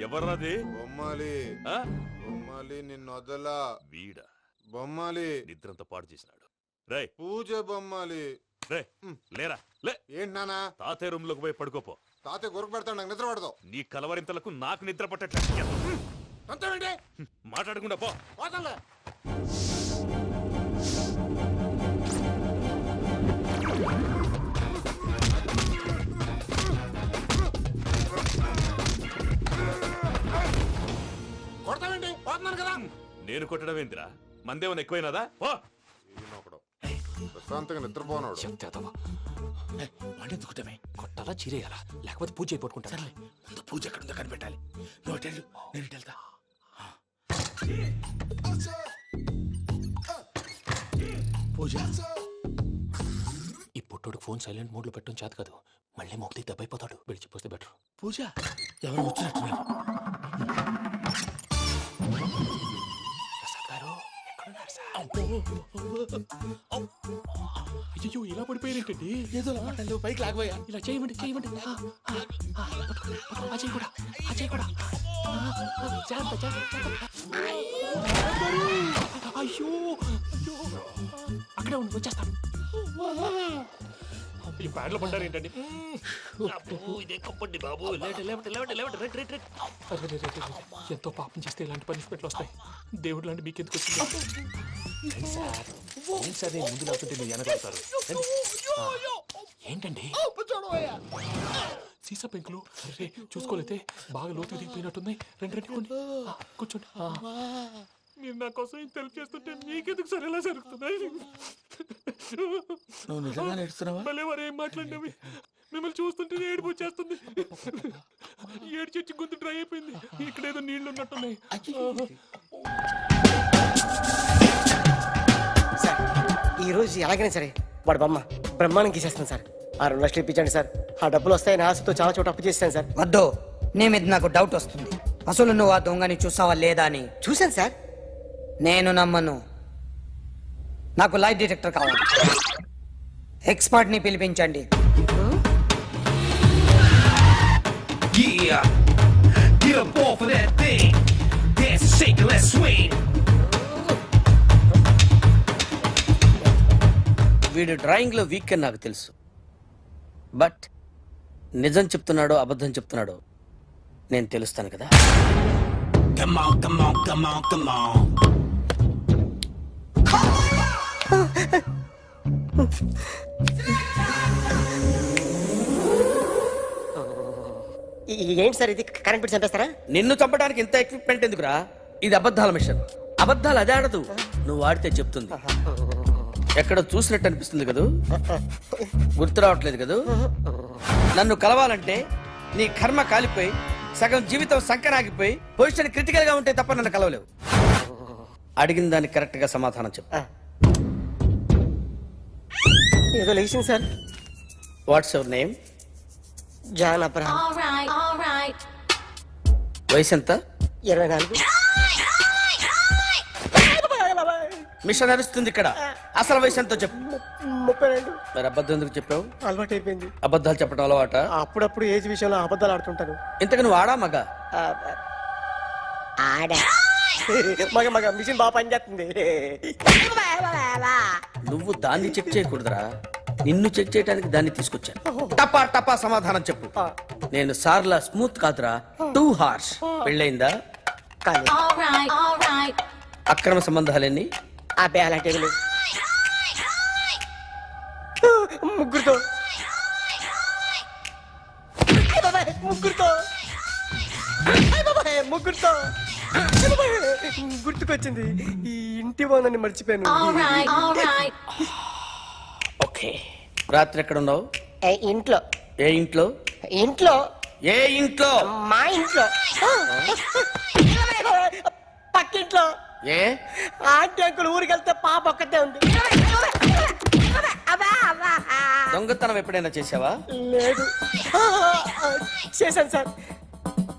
ఎవర్రాది? బొమ్మాలి. బొమ్మాలి నిన్ను వదలా. వీడ బొమ్మాలి నిద్రంతా పాడు చేసినాడు. రే పూజ బొమ్మాలి. రే లేరా లే. ఏంటి నానా? తాతయ్య రూమ్ లోకి పోయి పడుకోపో. తాతయ్య గురకు పెడతాడు, నాకు నిద్ర పడతావు. నీ కలవరింతలకు నాకు నిద్ర పట్టట్లేదు. మాట్లాడకుండా పో. కొడతావేంటి? పోతున్నాను కదా. నేను కొట్టడం ఏంటిరా? మందేమన్నా ఎక్కువైనదా? పో. ప్రశాంతంగా నిద్రపోనాడు. కొట్టాలా చీరేయాలా లేకపోతే పూజ అయిపోట్టుకుంటాను. ముందు పూజ ఎక్కడుందో కనిపెట్టాలి. నువ్వు వెళ్ళు, నేను వెళ్తా. పూజ ఈ పుట్టోడు ఫోన్ సైలెంట్ మోడ్ లో పెట్టడం చేత కాదు. మళ్ళీ మొక్కి దెబ్బైపోతాడు. విడిచిపోతే బెటర్. పూజ ఎవరు వచ్చినట్టున్నారు? ప్రసాద్ గారు ఎక్కడున్నారు సార్? అయ్యో ఇలా పడిపోయారేంటండి? ఏదో పైకి లాగబోయా. ఇలా చేయమండి చేయమండి. అజయ్ కూడా అజయ్ కూడా అయ్యో అక్కడే ఉండి వచ్చేస్తాను. ఈ బ్యాడ్లో పడ్డారు ఏంటండి? ఇదే కప్పండి బాబు. ఎంతో పాపం చేస్తే ఇలాంటి పనిష్మెంట్లు వస్తాయి. దేవుడు లాంటి మీకు ఎందుకు వచ్చింది సార్? నేను ముందు లేకుంటే మీరు వెనకాడతారు. ఏంటండి సీసా పెంకులు? అరే చూసుకోలేతే బాగా లోతు దిగిపోయినట్టున్నాయి. రండి రండి కొన్ని కూర్చోండి. మీరు నా కోసం ఇంత హెల్ప్ చేస్తుంటే మీకెందుకు సరే ఎలా జరుగుతున్నాయి? నువ్వు నిజంగా నేర్చుతున్నావా? మళ్ళీ వారు ఏం మాట్లాడినవి మిమ్మల్ని చూస్తుంటే ఏడుపు వచ్చేస్తుంది. ఏడు చచ్చి గొంతు డ్రై అయిపోయింది. ఇక్కడ ఏదో నీళ్లు ఉన్నట్టున్నాయి. సార్ ఈ రోజు ఎలాగైనా సరే వాడు బొమ్మ బ్రహ్మాండం గీసేస్తాను సార్. 6 లక్షలు ఇప్పించండి సార్. ఆ డబ్బులు వస్తాయని ఆశతో చాలా చోట అప్పు చేస్తాను సార్. వద్దు, నీ మీద నాకు డౌట్ వస్తుంది. అసలు నువ్వు ఆ దొంగని చూసావా లేదా అని. చూశాను సార్. నేను నమ్మను. నాకు లైట్ డిటెక్టర్ కావాలి. ఎక్స్పర్ట్ ని పిలిపించండి. వీడు డ్రాయింగ్ లో వీక్ అని నాకు తెలుసు. బట్ నిజం చెప్తున్నాడో అబద్ధం చెప్తున్నాడో నేను తెలుస్తాను కదా. Come on, come on, come on, come on. ఏంటి సార్ ఇది? కరెంట్ బిల్ చంపేస్తారా? నిన్ను చంపడానికి ఇంత ఎక్విప్మెంట్ ఎందుకురా? ఇది అబద్ధాల మిషన్. అబద్ధాలు అదే ఆడదు, నువ్వు ఆడితే చెప్తుంది. ఎక్కడ చూసినట్టు అనిపిస్తుంది కదూ? గుర్తు రావట్లేదు కదూ? నన్ను కలవాలంటే నీ కర్మ కాలిపోయి సగం జీవితం సంకరాగిపోయి పొజిషన్ క్రిటికల్ గా ఉంటే తప్ప నన్ను కలవలేవు. అడిగిన దానికి కరెక్ట్ గా సమాధానం చెప్పు. ఏదో లేచింది sir. What's your name? John Abraham. వయసు ఎంత? 24. మిషన్ నడుస్తుంది ఇక్కడ. అసలు వయసు ఎంతో చెప్పు. 32. మరి అబద్ధం ఎందుకు చెప్పావు? అలవాటు అయిపోయింది. అబద్ధాలు చెప్పడం అలవాట? అప్పుడప్పుడు ఏజ్ విషయంలో అబద్ధాలు ఆడుతుంటాను. ఇంతకు నువ్వు ఆడా మగ? ఆడా. మగ మగ మిషన్ బాగా పనిచేస్తుంది. నువ్వు దాన్ని చెక్ చేయకూడదురా, నిన్ను చెక్ చేయడానికి దాన్ని తీసుకొచ్చాను. టపా టపా సమాధానం చెప్పు. నేను సార్లా స్మూత్ కాదురా, టూ హార్ష్. పెళ్ళయిందా? అక్రమ సంబంధాలన్నీ? అబ్బే అలాంటి ముగ్గురుతో. ముగ్గురుతో అయ్ బాబాయ్, ముగ్గురుతో అయ్ బాబాయ్, గుర్తుకొచ్చింది ఈ ఇంటి బాగుందని మర్చిపోయాను. ఓకే, రాత్రి ఎక్కడ ఉన్నావు? ఇంట్లో. ఏ ఇంట్లో? ఇంట్లో. ఏ ఇంట్లో? మా ఇంట్లో. పక్కింట్లో. ఏ ఆంటీ అంకుల్ ఊరికి వెళ్తే పాప ఒక్కతే ఉంది. దొంగతనం ఎప్పుడైనా చేసావా? లేదు. చేశాను సార్,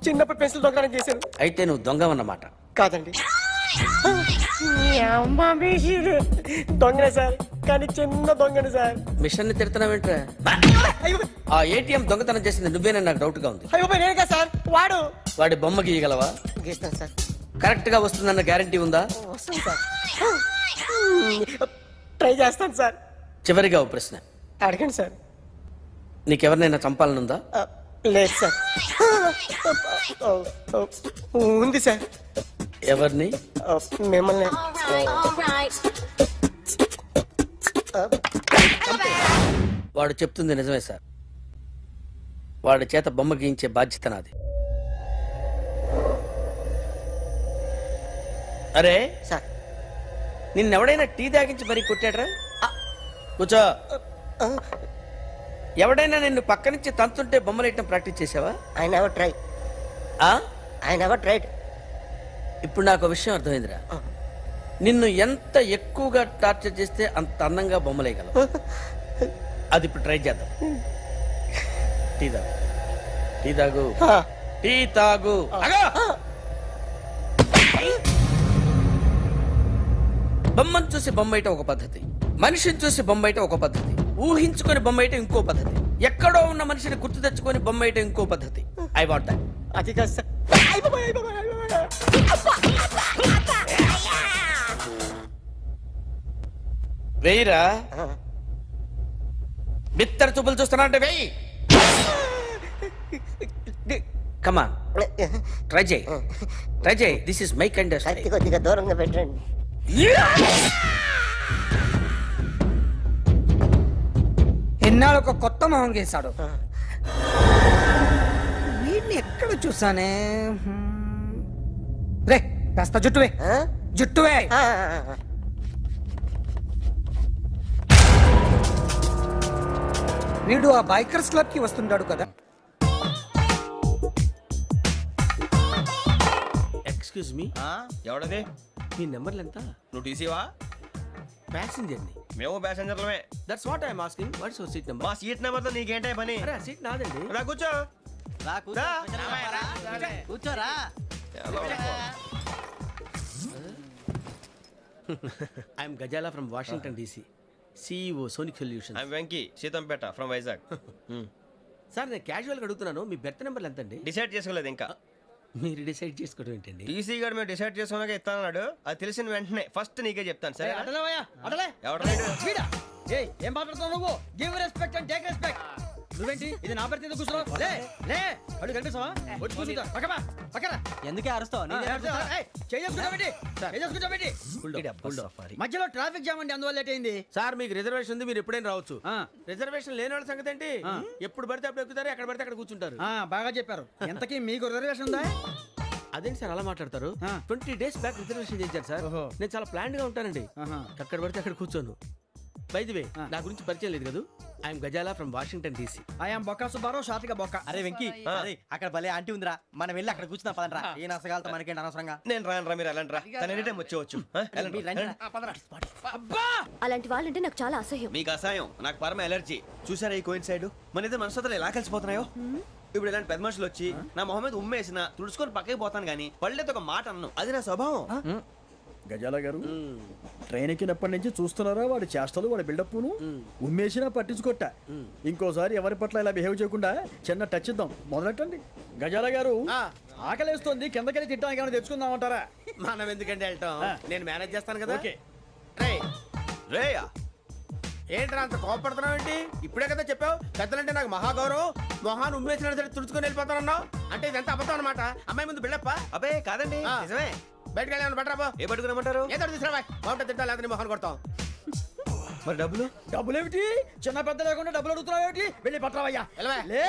చిన్నప్పుడు పెన్సిల్ దొంగతనం చేశాను. అయితే నువ్వు దొంగవన్నమాట. కాదండి, దొంగనే సార్, కానీ చిన్న దొంగని సార్. మిషన్ ని తిడుతున్నావేంట్రా? ఆ ఏటీఎం దొంగతనం చేసింది నువ్వేనని నాకు డౌట్ గా ఉంది. అయ్యో నేనే కదా సార్, వాడు. వాడి బొమ్మ గీయగలవా? గీస్తాను సార్. కరెక్ట్ గా వస్తుందన్న గ్యారంటీ ఉందా? వస్తాను సార్, ట్రై చేస్తాను సార్. చివరిగా ఓ ప్రశ్న అడగండి సార్. నీకెవరినైనా చంపాలనుందా? లేదు సార్. ఉంది సార్. ఎవరిని? మిమ్మల్ని. వాడు చెప్తుంది నిజమే సార్. వాడి చేత బొమ్మ గీయించే బాధ్యత నాది. అరే సార్, నిన్నెవడైనా టీ తాగించి మరీ కొట్టాడ్రా? కూర్చో. ఎవడైనా నిన్ను పక్క నుంచి తంతుంటే బొమ్మలేయటం ప్రాక్టీస్ చేసావా? I never try. I never tried. ఇప్పుడు నాకు విషయం అర్థమైందిరా. నిన్ను ఎంత ఎక్కువగా టార్చర్ చేస్తే అంత అందంగా బొమ్మలేయగలవు. అది ఇప్పుడు ట్రై చేద్దాం. టీ తాగు, టీ తాగు, టీ తాగు. బొమ్మను చూసి బొమ్మేయటం ఒక పద్ధతి, మనిషిని చూసి బొమ్మేయటం ఒక పద్ధతి, ఊహించుకొని బొమ్మేయటం ఇంకో పద్ధతి, ఎక్కడో ఉన్న మనిషిని గుర్తు తెచ్చుకొని బొమ్మేయటం ఇంకో పద్ధతి. I want that. అది కాదు సార్. వెయ్యిరా. బిత్తర చూపులు చూస్తున్నా అంటే వెయ్యి. కమాన్, ట్రై చేయి, ట్రై చేయి. This is my kind. కొద్దిగా దూరంగా పెట్టండి. ఎన్నాళ్ళు ఒక కొత్త మొహం గీశాడు. వీడిని ఎక్కడ చూసానే? రే కాస్త జుట్టువే, జుట్టువే. వీడు ఆ బైకర్స్ క్లబ్ కి వస్తుంటాడు కదా. Excuse me, ఎవడది? మీ నెంబర్లు ఎంత? నువ్వు టీసీవా? ప్యాసింజర్ ని. మేము ప్యాసింజర్లమే. That's what I'm asking. What's your seat number? మా సీట్ నెంబర్ తో నీకేంటే పని? అరే సీట్ నాదండి. రా కూర్చో. కూర్చోరా. I'm Gazala from Washington DC, CEO sonic solution. I'm Venky, Seethampeta from Vizag. Sir నేను క్యాజువల్ గా అడుగుతున్నాను, మీ బెర్త్ నెంబర్లు ఎంత అండి? డిసైడ్ చేసుకోలేదు ఇంకా. మీరు డిసైడ్ చేసుకోవడం ఏంటండి? టీసీ గారు మేము డిసైడ్ చేసుకున్నాక ఇస్తానన్నాడు. అది తెలిసిన వెంటనే ఫస్ట్ నీకే చెప్తాను. సరే ఏం మాట్లాడుతావు నువ్వు? Give respect and take respect. నువ్వేంటి ఇది నా పరిస్థితి కూర్చున్నావు? లే లే, అడుగు కనిపిస్తావా? వచ్చి కూర్చుంటా. పక్కన ఎందుకే అరుస్తావు? మధ్యలో ట్రాఫిక్ జామ్ అండి, అందువల్ల లేట్ అయింది. సార్ మీకు రిజర్వేషన్ ఉంది, మీరు ఎప్పుడైనా రావచ్చు. రిజర్వేషన్ లేని వాళ్ళ సంగతి ఏంటి? ఎప్పుడు పడితే అప్పుడు ఎక్కుతారు, ఎక్కడ పడితే అక్కడ కూర్చుంటారు. బాగా చెప్పారు. ఎంతకీ మీకు రిజర్వేషన్ ఉందా? అదేంటి సార్ అలా మాట్లాడతారు? 20 days బ్యాక్ రిజర్వేషన్ చేశారు సార్. నేను చాలా ప్లాన్డ్ గా ఉంటానండి. అక్కడ పడితే అక్కడ కూర్చోను. బై ది వే, నా గురించి పరిచయం లేదు కదా. I'm Gazala from Washington DC. I'm Bokka Subbarao, షాతిక బొక్క. అరే వెంకీ, అక్కడ భలే ఆంటీ ఉందిరా, మనం వెళ్ళి అక్కడ కూర్చున్నా పదరా. ఏ నసగాలతో మనకేంటి అనవసరంగా. నేను రాను రా, మీరు వెళ్ళండి రా. తన ఎనీ టైం వచ్చేవచ్చు. అలాంటి వాళ్ళంటే నాకు చాలా అసహ్యం. మీకు అసహాయం, నాకు పరమ ఎలర్జీ. చూసారా ఈ కోయిన్ సైడ్? మన ఇద్దరు మనసులో ఎలా కలిసిపోతున్నాయో. ఇప్పుడు ఇలాంటి పెద్ద మనుషులు వచ్చి నా మొహం మీద ఉమ్మేసిన తుడుచుకొని పక్కకి పోతాను కానీ పళ్ళేతో ఒక మాట అన్ను. అది నా స్వభావం. గజాల గారు, ట్రైన్ ఎక్కినప్పటి నుంచి చూస్తున్నారా వాడి చేష్టలు, వాడి బిల్డప్ను? ఉమ్మేసినా పట్టించుకోట. ఇంకోసారి ఎవరి పట్ల ఇలా బిహేవ్ చేయకుండా చిన్న టచ్ ఇద్దాం. మొదలెట్టండి. గజాల గారు, ఆకలేస్తోంది, కిందకెళ్ళి తిట్టడానికి ఏమైనా తెచ్చుకుందామంటారా? మనం ఎందుకంటే వెళ్ళటం, నేను మేనేజ్ చేస్తాను కదా. ఏంట్రా అంత కోపడుతున్నావు ఏంటి? ఇప్పుడే కదా చెప్పావు పెద్దలంటే నాకు మహాగౌరవం, మొహాన్ని ఉమ్మేసిన సరే తుడుచుకొని వెళ్ళిపోతానన్నావు. అంటే ఇదంతా అబద్ధం అనమాట. అమ్మాయి ముందు బిల్డప్ప? అబ్బే కాదండి, నిజమే. బయటకు వెళ్ళి బట్టరాబో. ఏ పట్టుకున్నామంటారు? ఏదో తీసుకురా, బాగుంటుంది తింటా, లేదా మొహాన్ని కొడతాం. మరి డబ్బులు? డబ్బులు ఏమిటి? చిన్న పెద్ద లేకుండా డబ్బులు అడుగుతున్నావు ఏమిటి? వెళ్ళి పట్టరావయ్యా. లే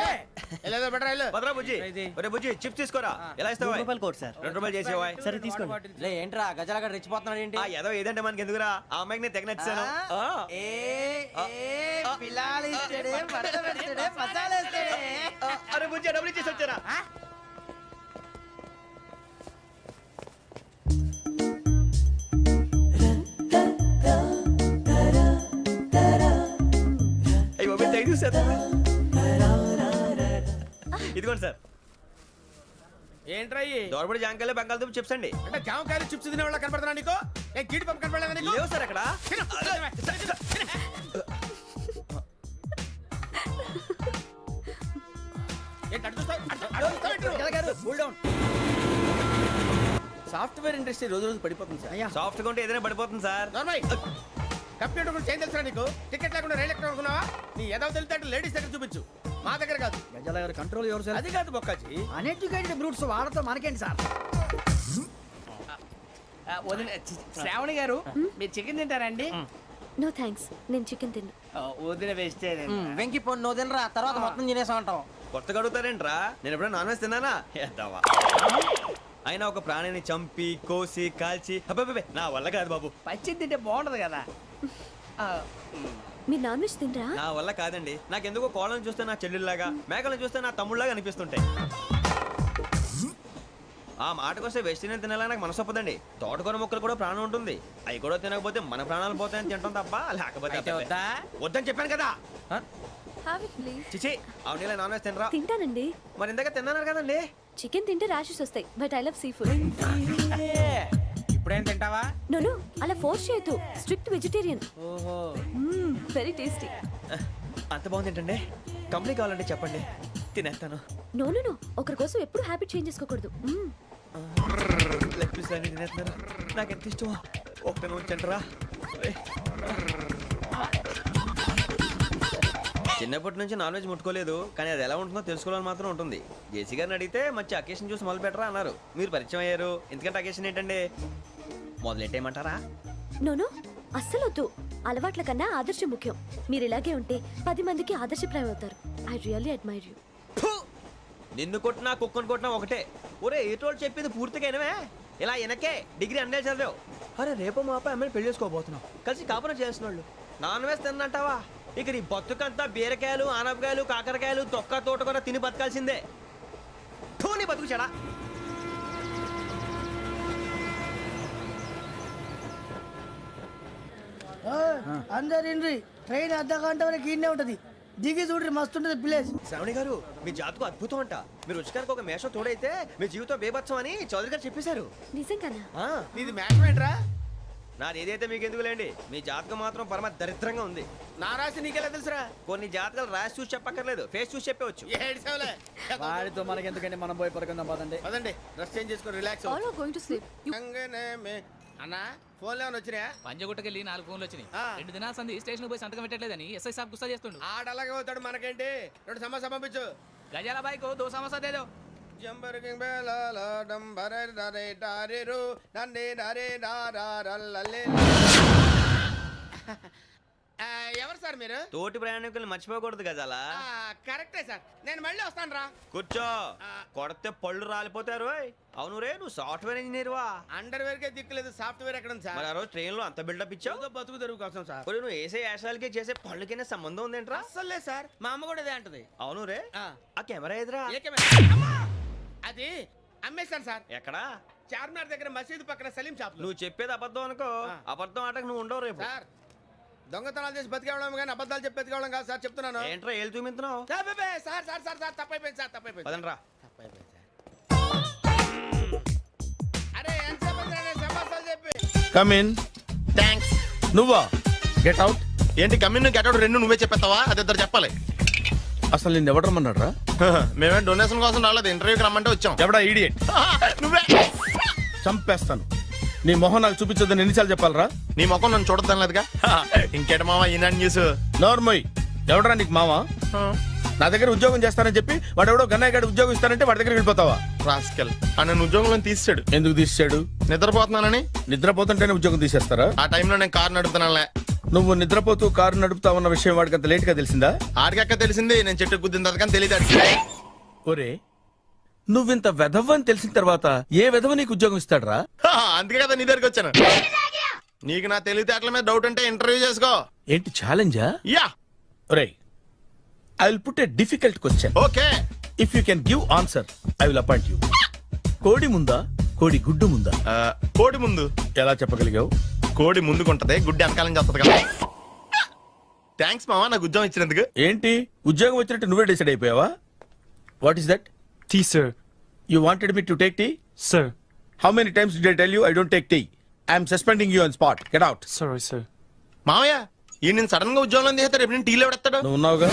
వెళ్ళేదో బెటర్ వెళ్ళు. భద్రా బుజ్జి ఒరే బుజ్జి చిప్స్ తీసుకోరా ఎలా ఇస్తావా రూపాయలు కోట్ సార్. 2 రూపాయలు చేసేవా సరే తీసుకోండి. లే ఏంట్రా గజాలగడ రెచ్చిపోతున్నాడు ఏంటి ఏదో ఏదంటే మనకి ఎందుకురా ఆ అమ్మాయికి నేను తెగ నచ్చాను అరే బుజ్జి డబ్బులు ఇచ్చేసి వచ్చారా అయ్యో తెగ చూసారు ఇదిగోండి సార్ ఏంట్రా ఇయి? దోరబడి జాంకాయలు బంగాళదుంప చిప్స్ అండి అంటే జామకాయలు చిప్స్ తినే వాళ్ళ కనపడుతున్నా నీకు? ఏ గీడి పంప కనపడలేదా నీకు? లేవు సార్ అక్కడ తిను, తిను. ఏంటి అటు చూస్తావు? అటు చూస్తావు ఏంటి? సాఫ్ట్వేర్ ఇండస్ట్రీ రోజు రోజు పడిపోతుంది సార్ సాఫ్ట్ గా ఉంటే ఏదైనా పడిపోతుంది సార్ నార్మల్ కంప్యూటర్ గురించి ఏం తెలుసా నీకు? టికెట్ లేకుండా రైలు ఎక్కడ అనుకున్నావా? నీ ఏదో తెలితే లేడీస్ దగ్గర చూపించు, మా దగ్గర కాదు. గజాల గారు కంట్రోల్ ఎవరు సార్? అది కాదు బొక్కాజీ. అన్ఎడ్యుకేటెడ్ బ్రూట్స్ వాడతో మనకేంటి సార్? శ్రావణి గారు మీరు చికెన్ తింటారండి? నో థ్యాంక్స్, నేను చికెన్ తిన్నా. వదిన వేస్తే వెంకి పొన్ను నువ్వు తినరా తర్వాత మొత్తం తినేసా ఉంటాం కొత్తగా అడుగుతారేంట్రా నేను ఎప్పుడైనా నాన్ వెజ్ తిన్నానా ఎద్దావా అయినా ఒక ప్రాణిని చంపి కోసి కాల్చి అబ్బబ్బబ్బే, నా వల్ల కాదు బాబు పచ్చి తింటే బాగుంటది కదా. మీరు నాన్ వెజ్ తినరా? నా వల్ల కాదండి నాకెందుకో కోళ్ళని చూస్తే నా చెల్లెళ్ళలాగా మేకలను చూస్తే నా తమ్ముళ్ళలాగా అనిపిస్తుంటాయి ఆ మాటకొస్తే వెస్టిరియన్ తినాలని నాకు మనసు ఒప్పదండి తోటకూర మొక్కలు కూడా ప్రాణం ఉంటుంది అవి కూడా తినకపోతే మన ప్రాణాలు పోతాయని తింటాం తప్ప లేకపోతే వద్దా? వద్దని చెప్పాను కదా హ్యావ్ ఇట్ ప్లీజ్. చిచి అవునీ నాన్ వెజ్ తినరా తింటానండి. మరి ఇందాక తిన్నాను కదండి చికెన్ తింటే ర్యాషెస్ వస్తాయి, but I love sea food. ఇప్పుడేం తింటావా? నో అలా ఫోర్స్ చేయొద్దు. Strict vegetarian. ఓహో వెరీ టేస్టీ. అంత బాగుంది ఏంటండి కంప్లీట్ కావాలంటే చెప్పండి తినేస్తాను నో ఒకరి కోసం ఎప్పుడు హ్యాబిట్ చేంజ్ చేసుకోకూడదు. లెగ్ పీస్ అన్ని తినేస్తున్నాను నాకు ఎంత ఇష్టం ఒకటే ఉంచండిరా చిన్నప్పటి నుంచి నాన్ వెజ్ ముట్టుకోలేదు కానీ అది ఎలా ఉంటుందో తెలుసుకోవాలని మాత్రం ఉంటుంది జేసీ గారిని అడిగితే మంచి అకేషన్ చూసి మొదలు పెట్టరా అన్నారు మీరు పరిచయం అయ్యారు ఎందుకంటే అకేషన్ ఏంటండి మొదలెట్టేయమంటారా? నో అస్సలు వద్దు. అలవాట్ల కన్నా ఆదర్శం ముఖ్యం. మీరు ఇలాగే ఉంటే 10 మందికి ఆదర్శప్రాయం అవుతారు. I really admire you. నిన్ను కొట్టినా కుక్కను కొట్టినా ఒకటే ఒరే ఏటోళ్ళు చెప్పింది పూర్తిగా వినవే ఇలా వెనకే డిగ్రీ అన్నే చదివావు అరే రేపు మా అబ్బాయి అమ్మాయిని పెళ్లి చేసుకోబోతున్నావు కలిసి కాపురం చేసిన వాళ్ళు నాన్ వెజ్ తిన్నంటావా ఇక నీ బతుకంతా బీరకాయలు ఆనపకాయలు కాకరకాయలు తొక్క తోట కూడా తిని బతకాల్సిందే నీ బతుకు చెడా అందరు ఇండ్రి ట్రైన్ అర్ధ గంట వరకు ఇన్నే ఉంటది. దిగి చూడ్రి మస్తు ఉంటది ప్లేస్. శ్రావణి గారు మీ జాతకు అద్భుతం అంట మీరు రుచికారికి ఒక మేషం తోడైతే మీ జీవితం బేబత్సం అని చౌదరి గారు చెప్పేశారు నిజంగానా? నీది మ్యాచ్ ఏంట్రా? నాది ఏదైతే మీకు ఎందుకులేండి మీ జాతకం మాత్రం పరమ దరిద్రంగా ఉంది నా రాసి నీకెలా తెలుసురా? కొన్ని జాతకాలు రాసి చూసి చెప్పక్కర్లేదు ఫేస్ చూసి చెప్పవచ్చు ఏడ్చావులే. వాడితో మనకి ఎందుకంటే మనం పోయి పడుకుందాం పదండి. పదండి డ్రెస్ చేంజ్ చేసుకొని relax All are going to sleep. అన్నా ఫోన్లో ఏమైనా వచ్చినాయా? పంజగుట్టకెళ్ళి 4 ఫోన్లు వచ్చినాయి. 2 దినాల సంది స్టేషన్ పోయి సంతకం పెట్టలేదని ఎస్ఐ సాబ్ గుస్తా చేస్తుండు. ఆడలాగే పోతాడు మనకేంటి 2 సమస్య పంపించు. గజాల బైక్ 2 సమస్య దేదో జంబరకింగ్ బేలాల డంబరే నరే డారిరు నన్నే నరే నారారల్లలే. ఎవరు సార్ మీరు? తోటి ప్రయాణికుల్ని మర్చిపోకూడదు గజాలా. కరెక్టే సార్ నేను మళ్ళీ వస్తాను రా. కూర్చో కొడితే పళ్ళు రాలిపోతారు. అవును రే నువ్వు సాఫ్ట్వేర్ ఇంజనీర్ వా? అండర్వేర్ కే దిక్కులేదు సాఫ్ట్వేర్ ఎక్కడ ఉంది మరి సార్? ఆ రోజు ట్రైన్ లో అంత బిల్డప్ ఇచ్చావు బతుకు తెరుగు కోసం సార్. ఒరేయ్, నువ్వు వేసే యాశాలకి చేసే పళ్ళకైనా సంబంధం ఉందేంట్రా? అస్సలు లేదు సార్ మా అమ్మ కూడా ఇదే అంటది. అవును రే ఆ కెమెరా ఎదురా ఏ కెమెరా? అమ్మా! అది అమ్మేశాను సార్. ఎక్కడా? చార్మినార్ దగ్గర మసీదు పక్కన సలీం షాప్. నువ్వు చెప్పేది అబద్ధం అనుకో అబద్ధం ఆటకు నువ్వు ఉండవు రేపు. సార్ దొంగతనాలు చేసి బతికేవడం కానీ అబద్ధాలు చెప్పి బతికేవడం కాదు సార్ చెప్తున్నాను. ఏంట్రా ఏళ్ళు చూపించినావు? సార్ సార్ సార్ సార్ తప్పైపోయింది సార్ తప్పైపోయింది. పదండ్రా. తప్పైపోయింది సార్. అరే ఎంతసేపు సమాసాలు చెప్పి కమ్ ఇన్. థ్యాంక్స్. నువ్వా? Get out. ఏంటి కమ్ ఇన్ గెట్ అవుట్ రెండు నువ్వే చెప్పేస్తావా? అది ఇద్దరు చెప్పాలి. అసలు నేను ఎవరు రమ్మన్నాడు రా? మేమే డొనేషన్ కోసం రాలేదు ఇంటర్వ్యూకి రమ్మంటే వచ్చాం. ఎవడా ఈడియట్? నువ్వే. చంపేస్తాను. నీ మొహం నాకు చూపించొద్దని ఎన్నిసార్లు చెప్పాలరా? నీ ముఖం నన్ను చూడద్దాం లేదుగా. ఇంకేట మావా ఈనాడు న్యూస్. నోర్మోయ్ ఎవడరా నీకు మావా? నా దగ్గర ఉద్యోగం చేస్తానని చెప్పి వాడు ఎవడో గన్నయ్య గారి ఉద్యోగం ఇస్తానంటే వాడి దగ్గర వెళ్ళిపోతావా? రాస్కెల్ నన్ను ఉద్యోగంలో తీసాడు. ఎందుకు తీసాడు? నిద్రపోతున్నానని. నిద్రపోతుంటేనే ఉద్యోగం తీసేస్తారా? ఆ టైంలో నేను కారు నడుపుతున్నానులే. నువ్వు నిద్రపోతూ కారు నడుపుతావన్న విషయం వాడికి అంత లేట్ గా తెలిసిందా? ఆడికక్క తెలిసింది నేను చెట్టు గుద్దిన తర్వాత కానీ తెలియదు. ఒరే నువ్వింత వెధవ్ అని తెలిసిన తర్వాత ఏ వెధవ నీకు ఉద్యోగం ఇస్తాడరా? అందుకే కదా నీ దగ్గరికి వచ్చాను. నీకు నా తెలివితేటల మీద డౌట్ అంటే ఇంటర్వ్యూ చేసుకో. ఏంటి ఛాలెంజా? యా. ఒరే I will put a difficult question. Okay. If you can give answer I will appoint you. కోడి ముందా కోడి గుడ్డు ముందా? కోడి ముందు. ఎలా చెప్పగలిగావు? కోడి ముందుకుంటది, గుడ్డి వెనకాలం చేస్తుంది కదా. థ్యాంక్స్ మావా నాకు ఉద్యోగం ఇచ్చినందుకు. ఏంటి ఉద్యోగం వచ్చినట్టు నువ్వే డిసైడ్ అయిపోయావా? What is that? Tea sir. You wanted me to take tea? Sir. How many times did I tell you I don't take tea? I am suspending you on spot. Get out. Sorry, sir. మావయ్య ఈ నేను sudden గా ఉద్యోగంలో తీసేస్తాడు. రేపు నేను టీలో పెడతాడు. నువ్వు ఉన్నావుగా.